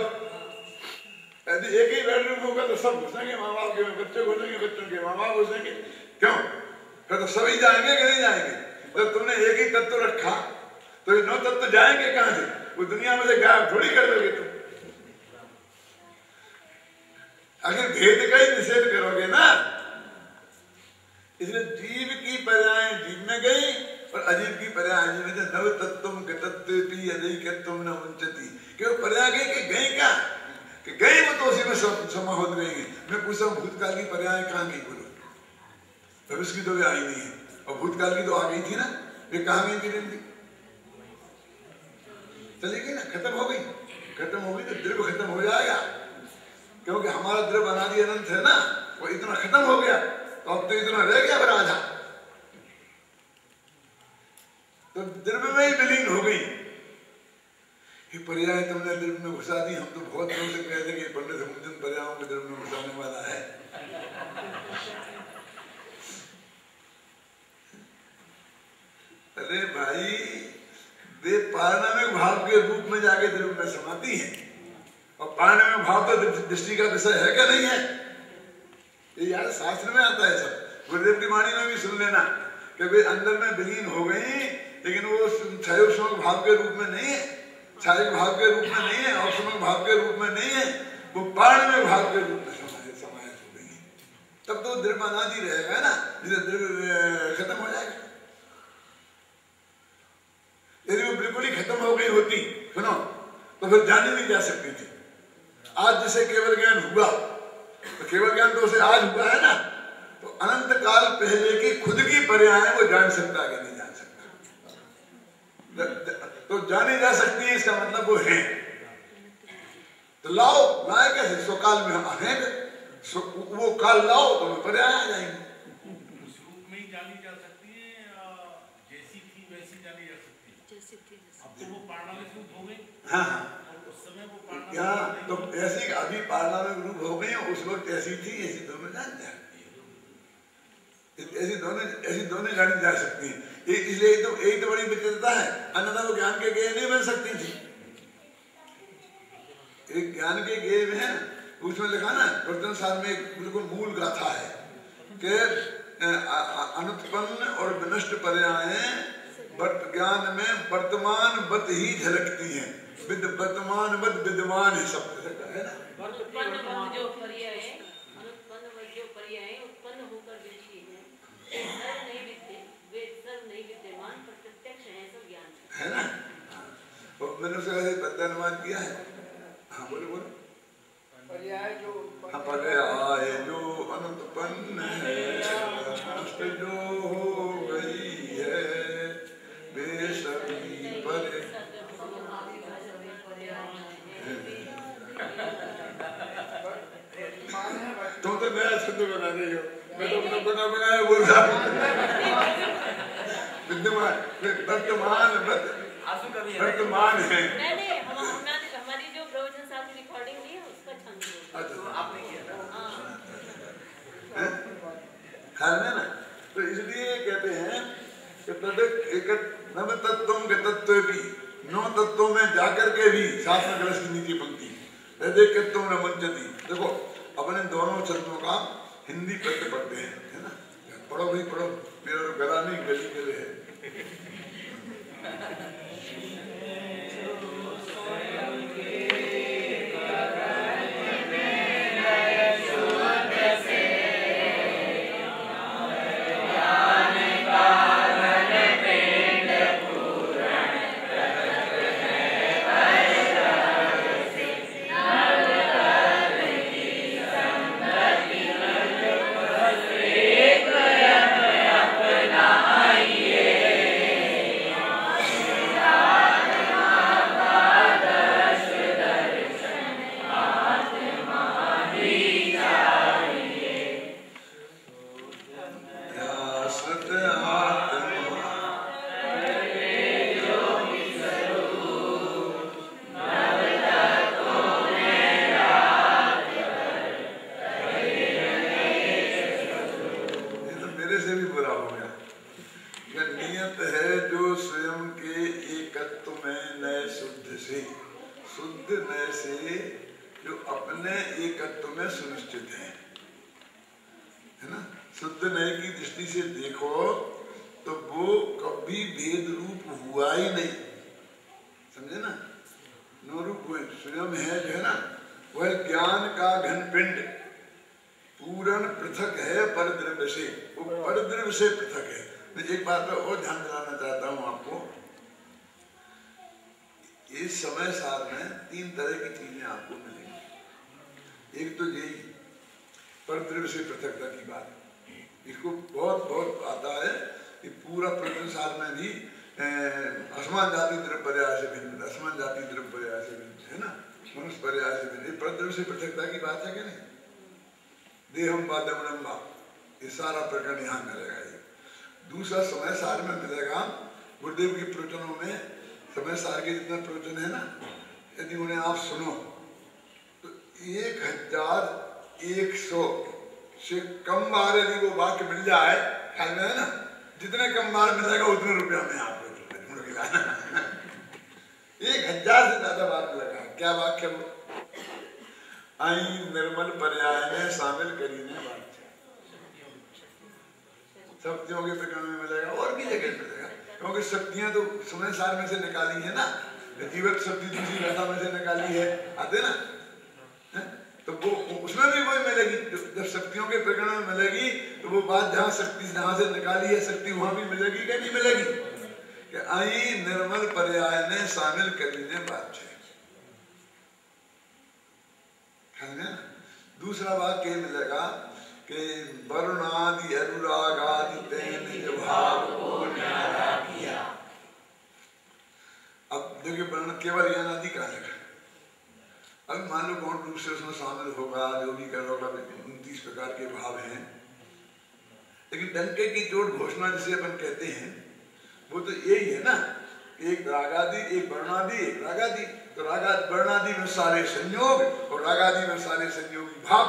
यदि एक ही बेडरूम होगा तो सब घुसेंगे, माँ बाप के बच्चे घुसेंगे, बच्चों के माँ बाप घुसेंगे, क्यों, फिर तो सभी जाएंगे कि नहीं जाएंगे, जब तुमने एक ही तत्व रखा तो ये 9 तत्व जाएंगे कहां से, वो दुनिया में से गायब थोड़ी कर दोगे तुम, अगर भेद का ही निषेध करोगे ना, इसलिए जीव की पर्याय जीव में गई और अजीव की पर्याय अजीव में, नव तत्वम गतत्वेपि अदैक्यत्वम न मुंचति, क्यों पर्याय गई कि गई क्या, कि गई वो तो उसी में समा हो गई। मैं पूछा भूतकाल की पर्याय कहाँ गई, बोलो, भविष्य की तो वे आई नहीं है, और भूतकाल की तो आ गई थी ना, वे कहाँ गई थी, चली गई ना, खत्म हो गई, खत्म हो गई तो द्रव्य खत्म हो जाएगा, क्योंकि हमारा द्रव्य अनादि अनंत है ना, वो इतना खत्म हो गया, तो अब तो इतना रह गया फिर आधा, तो द्रव्य में ही विलीन हो गई। ये पर्याय तुमने द्रव्य में घुसा दी, हम तो बहुत दिनों से कहते कि पंडित समुद्र पर्यायों को द्रव्य में घुसाने वाला है। अरे भाई, वे पारणामिक भाव के रूप में जाके द्रव्य में समाती हैं, और पारणामिक भाव तो दृष्टि का विषय है क्या नहीं है, ये यार शास्त्र में आता है सब, गुरुदेव की वाणी में भी सुन लेना कि वे अंदर में विलीन हो गई, लेकिन वो क्षयोष्मक भाव के रूप में नहीं है, क्षायिक भाव के रूप में नहीं है, औष्मक भाव के रूप में नहीं है, वो पारणामिक भाव के रूप में समाहित हो गई, तब तो द्रव्य अनादि रहेगा ना, जिसे द्रव्य खत्म हो जाएगा। यदि वो बिल्कुल ही खत्म हो गई होती, सुनो, तो फिर जानी नहीं जा सकती थी। आज जिसे केवल ज्ञान हुआ, तो केवल ज्ञान तो उसे आज हुआ है ना, तो अनंत काल पहले की खुद की पर्याय वो जान सकता है कि नहीं जान सकता, तो जानी जा सकती है, इसका मतलब वो है, तो लाओ, लाए कैसे, स्वकाल में है, वो काल लाओ तो पर्याय आ जाएंगे, उस रूप में ही जानी जा सकती है, जैसी थी वैसी जानी जा सकती है, जैसी थी, अब तो वो पारणामिक रूप हो गई, हाँ, उस समय वो पारणामिक, तो ऐसी अभी पारणामिक रूप हो गई, उस वक्त ऐसी थी, ऐसी दोनों जान जाती है, ऐसी दोनों जानी जा सकती है, इसलिए तो एक तो बड़ी विचित्रता है, अन्यथा वो ज्ञान के गेय नहीं बन सकती थी। एक ज्ञान के गेय में है, उसमें लिखा ना, वर्तन साल में एक बिल्कुल मूल गाथा है कि अनुत्पन्न और विनष्ट पर्यायें ज्ञान में वर्तमान बत ही झलकती हैं, वर्तमान बत विद्यमान है, सब है ना, जो पर्याय है, अनुत्पन्न जो पर्याय है, उत्पन्न होकर विधि है ना, तो मैंने उसका पद्य अनुवाद किया है, हाँ बोले बोले, पर्याय जो अनुत्पन्न है, नष्ट जो हो गई है, वे सभी परे, तुम तो नया शब्द बना रही हो, मैं तो अपना बना बनाया बोल रहा हूँ, विद्यमान वर्तमान है। नहीं, हमारी जो प्रवचन साहब की रिकॉर्डिंग नहीं है उसका छंद तो आपने किया ना, ख्याल में ना, तो इसलिए कहते हैं कि नव तत्वों के तत्व भी 9 तत्वों में जाकर के भी शास्त्र ग्रस्त की नीति पंक्ति, देख के तुम न मुंचती, देखो अपने दोनों चरणों का हिंदी पढ़ते पढ़ते हैं, है ना? पढ़ो भाई पढ़ो, मेरा तो गला नहीं गली गले है। दूसरा समय सार में मिलेगा, गुरुदेव के प्रवचनों में समय सार के जितने प्रवचन है ना, यदि उन्हें आप सुनो तो 1100 से कम बार यदि वो वाक्य मिल जाए, ख्याल में है ना, जितने कम बार मिलेगा उतने रुपया में आपको 1000 से ज्यादा बार मिलेगा। क्या वाक्य? आई निर्मल पर्याय में शामिल करीने बात शक्तियों के प्रकरण में मिलेगा और भी जगह मिलेगा, क्योंकि शक्तियां तो समय सार में से निकाली है ना, जीवक शक्ति दूसरी भाषा में से निकाली है, आते ना है? तो वो उसमें भी वही मिलेगी। जब शक्तियों के प्रकरण में मिलेगी तो वो बात जहाँ शक्ति जहाँ से निकाली है शक्ति वहां भी मिलेगी क्या नहीं मिलेगी? कि आई निर्मल पर्याय ने शामिल करीने बात है। दूसरा वाक्य मिलेगा कि वरुणादि अनुरागादि तेने भाव को न्यारा किया। अब देखिए वर्ण केवल ज्ञान आदि का है। अब मान लो कौन रूप से उसमें शामिल होगा, जो भी कर होगा, 29 प्रकार के भाव हैं, लेकिन डंके की चोट घोषणा जिसे अपन कहते हैं वो तो यही है ना, एक रागादि, एक वर्णादि, एक रागादि। तो रागादि वर्णादि में सारे संयोग और रागादि में सारे संयोगी भाव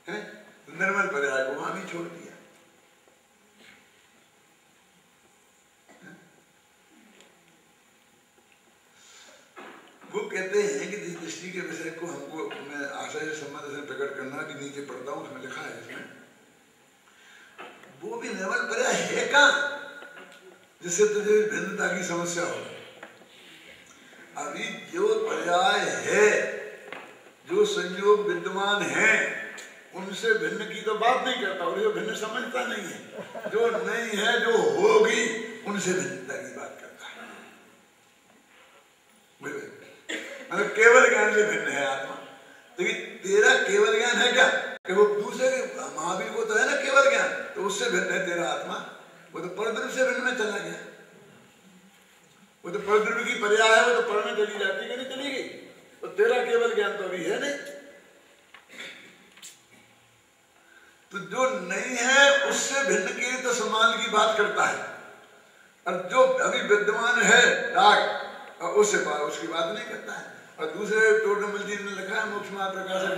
है। तो निर्मल पर्याय को वहां भी छोड़ दिया। वो कहते हैं कि जिस दृष्टि के विषय को हमको मैं आशा से संबंध से प्रकट करना कि नीचे पढ़ता हूं उसमें लिखा है इसमें, वो भी निर्मल पर्याय है का जिससे तुझे भिन्नता की समस्या हो। अभी जो पर्याय है, जो संयोग विद्यमान है, उनसे भिन्न की तो बात नहीं करता, और जो भिन्न समझता नहीं है, जो नहीं है जो होगी उनसे भिन्नता की बात करता है। मतलब केवल ज्ञान से भिन्न है आत्मा। लेकिन तेरा केवल ज्ञान है क्या कि वो दूसरे महावीर को तो है ना केवल ज्ञान, तो उससे भिन्न है तेरा आत्मा। वो तो परद्रव्य से भिन्न में चला गया। वो तो परद्रव्य की पर्याय है, वो तो पर में चली जाती कि नहीं चली गई। तो तेरा केवल ज्ञान तो अभी है नहीं। तो जो नहीं है उससे भिन्न के लिए तो सम्मान की बात करता है, और जो अभी विद्यमान है राग उससे उसकी बात नहीं करता है। और दूसरे टोडरमल जी ने लिखा है मोक्ष महाप्रकाशक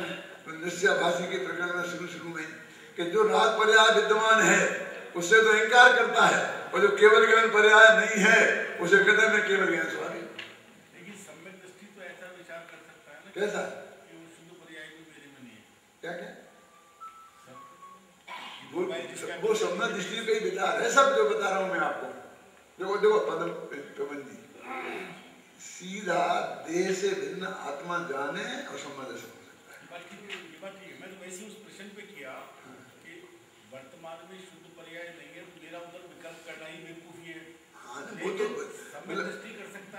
में निश्चयाभासी के प्रकरण में शुरू में कि जो राग पर्याय विद्यमान है उससे तो इनकार करता है, और जो केवल ज्ञान पर्याय नहीं है उसे कहते हैं केवल ज्ञान स्वामी। लेकिन सम्यक दृष्टि तो ऐसा विचार कर सकता है ना, कैसा कि वो शुद्ध क्या क्या वो समझ दृष्टि का ही विचार है सब जो बता रहा हूं मैं आपको। देखो देखो पवन जी, सीधा देह से भिन्न आत्मा जाने और समझ से हो सकता है। मैं तो वैसे उस प्रश्न पे किया कि वर्तमान में शुद्ध पर्याय नहीं है तो मेरा उधर विकल्प करना ही बेवकूफी है। हाँ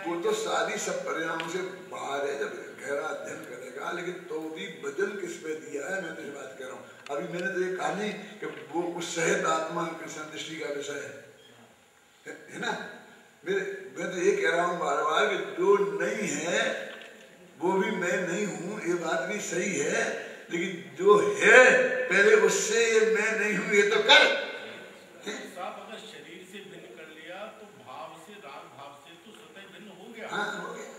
वो तो सारी सब पर्यायों से बाहर है, जब गहरा अध्ययन करेगा। लेकिन तो भी वजन किस पे दिया है, मैं तो बात कर रहा हूँ। अभी मैंने तो ये कहा नहीं कि वो उस सहित आत्मा कृष्ण दृष्टि का विषय है ना। मैं तो ये कह रहा हूँ बार बार कि जो नहीं है वो भी मैं नहीं हूँ, ये बात भी सही है। लेकिन जो है पहले उससे ये मैं नहीं हूँ ये तो कर। अगर शरीर से भिन्न कर लिया तो भाव से, राग भाव से तो स्वतः भिन्न हो गया। हाँ हो गया।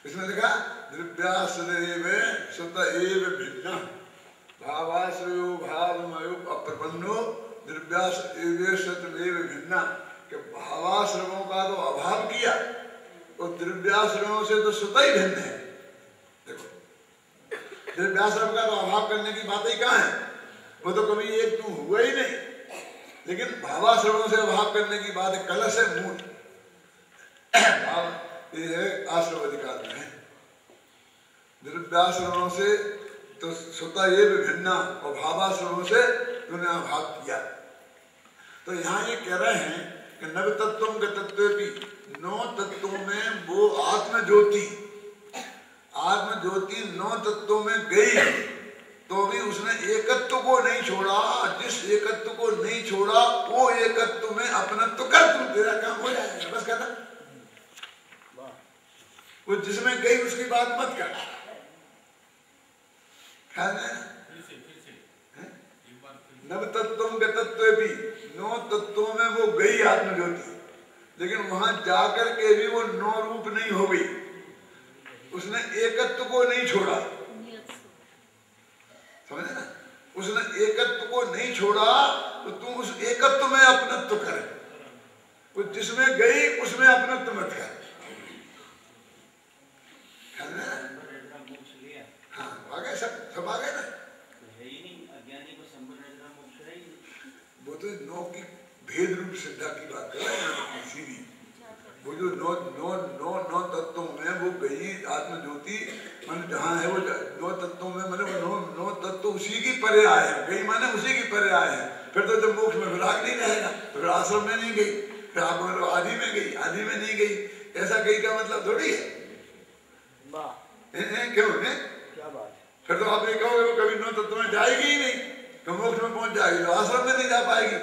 इसमें लिखा द्रव्याश्रय स्वतः एव भिन्न भावाश्रयो भावमयो अप्रपन्नो द्रव्याश्रय स्वतः एव भिन्न। कि भावाश्रमों का तो अभाव किया और द्रव्याश्रमों से तो स्वतः ही भिन्न है। देखो द्रव्याश्रम का तो अभाव करने की बात ही कहाँ है, वो तो कभी एक तू हुआ ही नहीं। लेकिन भावाश्रमों से अभाव करने की बात है, कलश है मूल भाव ये है आश्रम अधिकार में है। द्रव्याश्रमों से तो स्वतः ये भी भिन्न और भावाश्रमों से तूने अभाव किया। तो यहाँ ये कह रहे हैं कि नव तत्वों के तत्व भी 9 तत्वों में वो आत्म ज्योति 9 तत्वों में गई तो भी उसने एकत्व को नहीं छोड़ा। जिस एकत्व को नहीं छोड़ा वो एकत्व में अपनत्व कर, तू तेरा काम हो जाएगा, बस कहता। वो जिसमें गई उसकी बात मत कर। नव तत्वों के तत्व भी 9 तत्वों में वो गई आत्मज्योति, लेकिन वहां जाकर के भी वो 9 रूप नहीं हो गई। उसने एकत्व को नहीं छोड़ा, समझे ना। उसने एकत्व को नहीं छोड़ा तो तुम उस एकत्व में अपनत्व कर। वो जिसमें गई उसमें अपनत्व मत कर। हाँ आ गए सब आ गए ना। वो तो 9 की भेद रूप सिद्धा की बात कर रहे हैं सीधी। वो जो 9 तत्वों में वो गई आत्मज्योति, मन जहाँ है वो 9 तत्वों में, मैंने वो 9 तत्व उसी की पर्याय है। गई माने उसी की पर्याय है। फिर तो जब मोक्ष में विराग नहीं रहेगा तो फिर आश्रम में नहीं गई, फिर आप मतलब आदि में गई, आदि में नहीं गई। ऐसा गई का मतलब थोड़ी है। क्यों है क्या बात। फिर तो आप ये कहोगे वो कभी 9 तत्व में जाएगी ही नहीं, तो मोक्ष में पहुंच जाएगी तो आश्रम में नहीं जा पाएगी,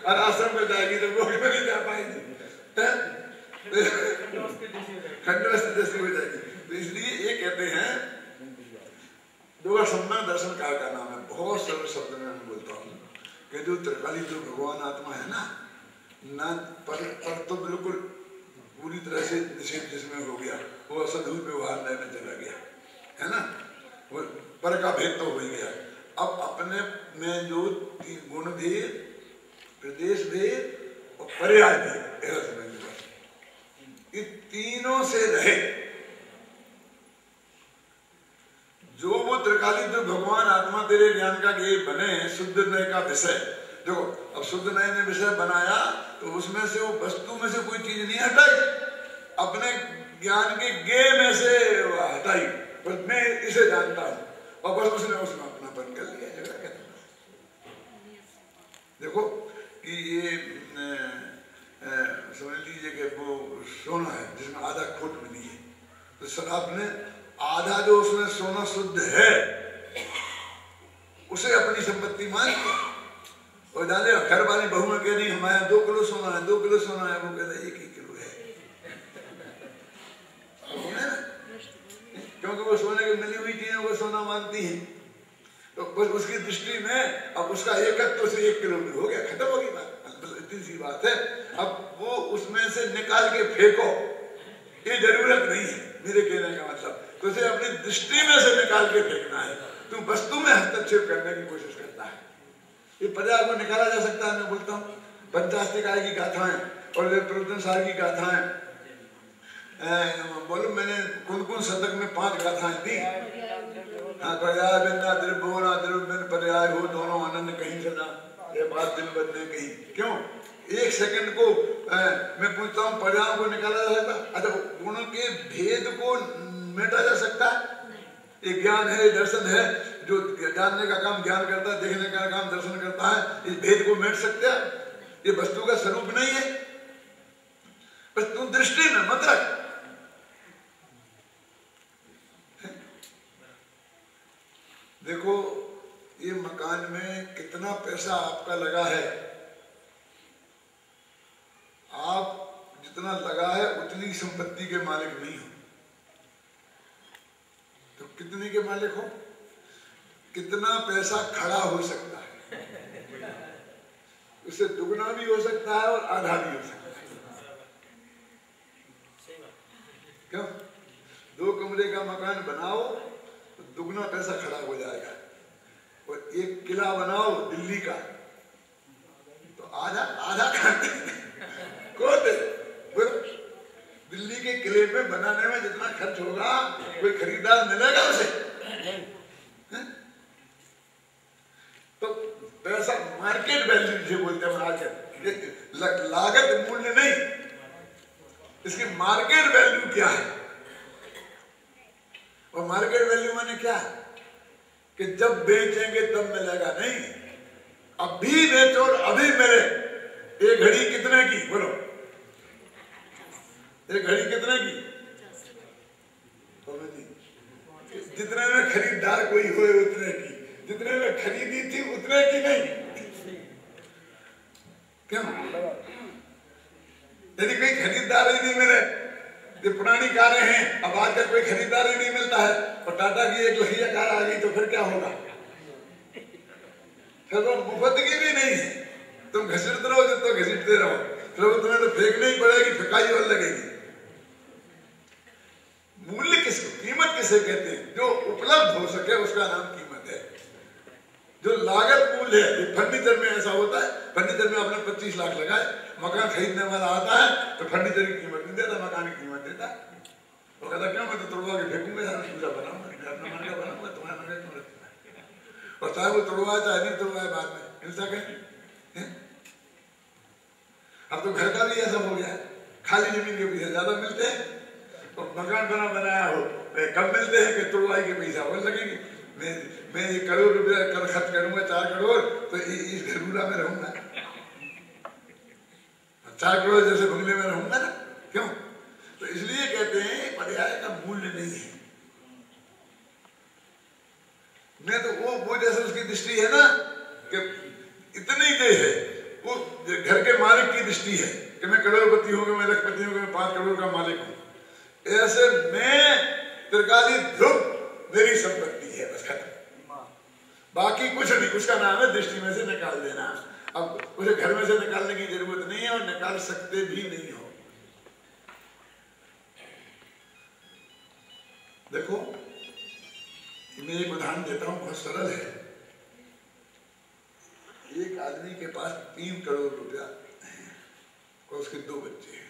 और आश्रम में जाएगी तो मोक्ष में नहीं जा पाएगी, खंडवस्त जैसी हो जाएगी। तो इसलिए ये कहते हैं दो सम्मान दर्शन काल का नाम है। बहुत सरल शब्द में मैं बोलता हूँ कि जो त्रिकाली जो भगवान आत्मा है ना पर तो बिल्कुल पूरी तरह से निषेध जिसमें हो गया, वो असद्भुत व्यवहार नए में चला गया है ना। वो पर का भेद तो हो ही गया। अब अपने में जो 3 गुण भेद, प्रदेश भेद और पर्याय भेद, ऐसा समझ इन तीनों से रहे। जो वो त्रिकाली जो भगवान आत्मा तेरे ज्ञान का ये बने शुद्ध नय का विषय। देखो अब शुद्ध नय ने विषय बनाया तो उसमें से वो वस्तु में से कोई चीज नहीं हटाई, अपने ज्ञान के गे में से हटाई। बस मैं इसे जानता हूं और बस उसने उसमें अपनापन कर लिया। झगड़ा कहते देखो कि ये समझ लीजिए कि वो सोना है जिसमें आधा खोट मिली है, तो शराब ने आधा जो उसमें सोना शुद्ध है उसे अपनी संपत्ति मान लिया। और जाने घर वाली बहू में कह रही हमारे 2 किलो सोना है, 2 किलो सोना है, वो कहते 1 किलो है। क्योंकि वो सोने की मिली हुई चीजें वो सोना मानती है, तो बस उसकी दृष्टि में अब उसका एकत्व से 1 किलो में हो गया, खत्म होगी बात। इतनी सी बात है। अब वो उसमें से निकाल के फेंको, ये जरूरत नहीं है मेरे कहने का मतलब। तो उसे अपनी दृष्टि में से निकाल के फेंकना है। तुम वस्तु में हस्तक्षेप करने की कोशिश करता है। ये पर्याय को निकाला जा सकता है। मैं बोलता हूँ पंचास्तिकाय की गाथाएं और प्रवचन सार की गाथाएं, बोलो मैंने कौन कौन शतक में 5 गाथाएं दी। हाँ पर्याय बिना द्रव्यो ना द्रव्य बिन पर्याय हो, दोनों अनन्य कहीं सदा, ये बात दिन बदले कहीं। क्यों? एक सेकंड को मैं पूछता हूँ पर्यायों को निकाला जा सकता? अच्छा गुणों के भेद को मेटा जा सकता है? ये ज्ञान है, दर्शन है, जो जानने का काम ज्ञान करता है, देखने का काम दर्शन करता है, इस भेद को मेट सकते हैं? ये वस्तु का स्वरूप नहीं है, बस तू दृष्टि में मत रख। देखो ये मकान में कितना पैसा आपका लगा है, आप जितना लगा है उतनी संपत्ति के मालिक नहीं हो, तो कितने के मालिक हो? कितना पैसा खड़ा हो सकता है, उससे दुगना भी हो सकता है और आधा भी हो सकता है। क्यों? 2 कमरे का मकान बनाओ तो दुगना पैसा खड़ा हो जाएगा, और एक किला बनाओ दिल्ली का तो आधा आधा दिल्ली के किले में बनाने में जितना खर्च होगा कोई खरीदार मिलेगा उसे? तो पैसा मार्केट वैल्यू जो बोलते हैं आज, लागत मूल्य नहीं, इसकी मार्केट वैल्यू क्या है? और मार्केट वैल्यू माने क्या है कि जब बेचेंगे तब मिलेगा, नहीं अभी बेचो और अभी मिले। एक घड़ी कितने की बोलो? एक घड़ी कितने की? जितने में खरीदार कोई हो उतने की, जितने में खरीदी थी उतने की नहीं। क्यों? यदि कोई खरीदार ही नहीं मिले, जो पुरानी कारें हैं अब आजकल कोई खरीदार ही नहीं मिलता है, और टाटा की एक लहिया कार आ गई तो फिर क्या होगा? फिर वो मुफ्त की भी नहीं है, तुम घसीटते रहो जितना घसीटते रहो, फिर वो तुम्हें तो फेंकनी ही पड़ेगी, फेंकाई और लगेगी। मूल्य किसको, कीमत किसे कहते हैं? जो उपलब्ध हो सके उसका नाम कीमत है। जो लागत मूल्य है, फर्नीचर में ऐसा होता है, फर्नीचर में आपने 25 लाख लगाए, मकान खरीदने वाला आता है तो फर्नीचर की कीमत नहीं देता, मकान की कीमत देता। वो कहता क्यों? मैं तो तोड़वा के फेंकूंगा, दूसरा बनाऊंगा, अपना मन का बनाऊंगा, तुम्हारा मन का क्यों? और चाहे वो तोड़वाए चाहे नहीं तोड़वाए, बाद में हिंसा करें। अब तो घर का भी ऐसा हो गया, खाली जमीन के पैसे ज्यादा मिलते हैं, तो मकान बनाया हो कम मिलते हैं कि तोड़वाई के पैसा और लगेंगे। मैं 1 करोड़ रुपया कर खर्च करूंगा, 4 करोड़, तो इस घरूरा में रहूंगा, 4 करोड़ जैसे बंगले में रहूंगा ना। क्यों? तो इसलिए कहते हैं पर्याय का मूल्य नहीं है। मैं तो वो जैसे उसकी दृष्टि है ना कि इतनी दे है, वो घर के मालिक की दृष्टि है कि मैं करोड़पति हूँ, मैं लखपति हूँ, मैं 5 करोड़ का मालिक हूँ। ऐसे मैं त्रिकाली ध्रुव मेरी संपत्ति है, बस खत्म, बाकी कुछ नहीं। उसका नाम है दृष्टि में से निकाल देना। अब उसे घर में से निकालने की जरूरत नहीं है और निकाल सकते भी नहीं हो। देखो मैं एक उदाहरण देता हूं, बहुत सरल है। एक आदमी के पास 3 करोड़ रुपया है और उसके 2 बच्चे हैं,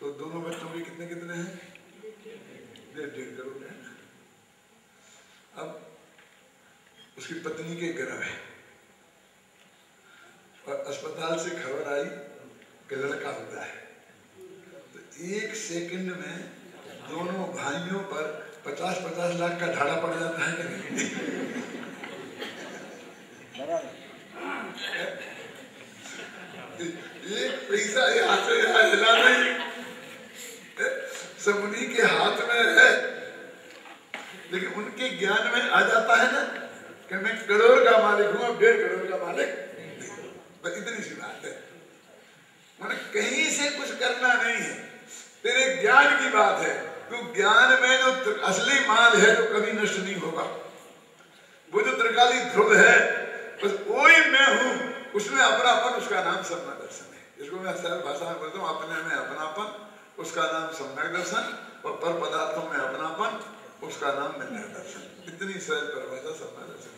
तो दोनों बच्चों के कितने कितने हैं? 1.5 करोड़ है। अब उसकी पत्नी के गर्भ है और अस्पताल से खबर आई कि लड़का हुआ है, तो 1 सेकंड में दोनों भाइयों पर 50-50 लाख का ढाड़ा पड़ जाता है कि नहीं? एक पैसा यहाँ से यहाँ हिला नहीं, सब उन्हीं के हाथ में है, लेकिन उनके ज्ञान में आ जाता है ना कि मैं करोड़ का मालिक हूं, अब 1.5 करोड़ का मालिक नहीं। बस इतनी सी बात है। मैंने कहीं से कुछ करना नहीं है, तेरे ज्ञान की बात है। तो ज्ञान में जो असली माल है जो कभी नष्ट नहीं होगा, वो जो त्रिकाली ध्रुव है, बस वही मैं हूं, उसमें अपनापन, उसका नाम सम्यक दर्शन है। इसको मैं सरल भाषा में बोलता हूँ, अपने में अपनापन, उसका नाम सम्यक दर्शन, और पर पदार्थों में अपनापन, उसका नाम मिलना दर्शन। इतनी सरल परिभाषा सम्यक दर्शन।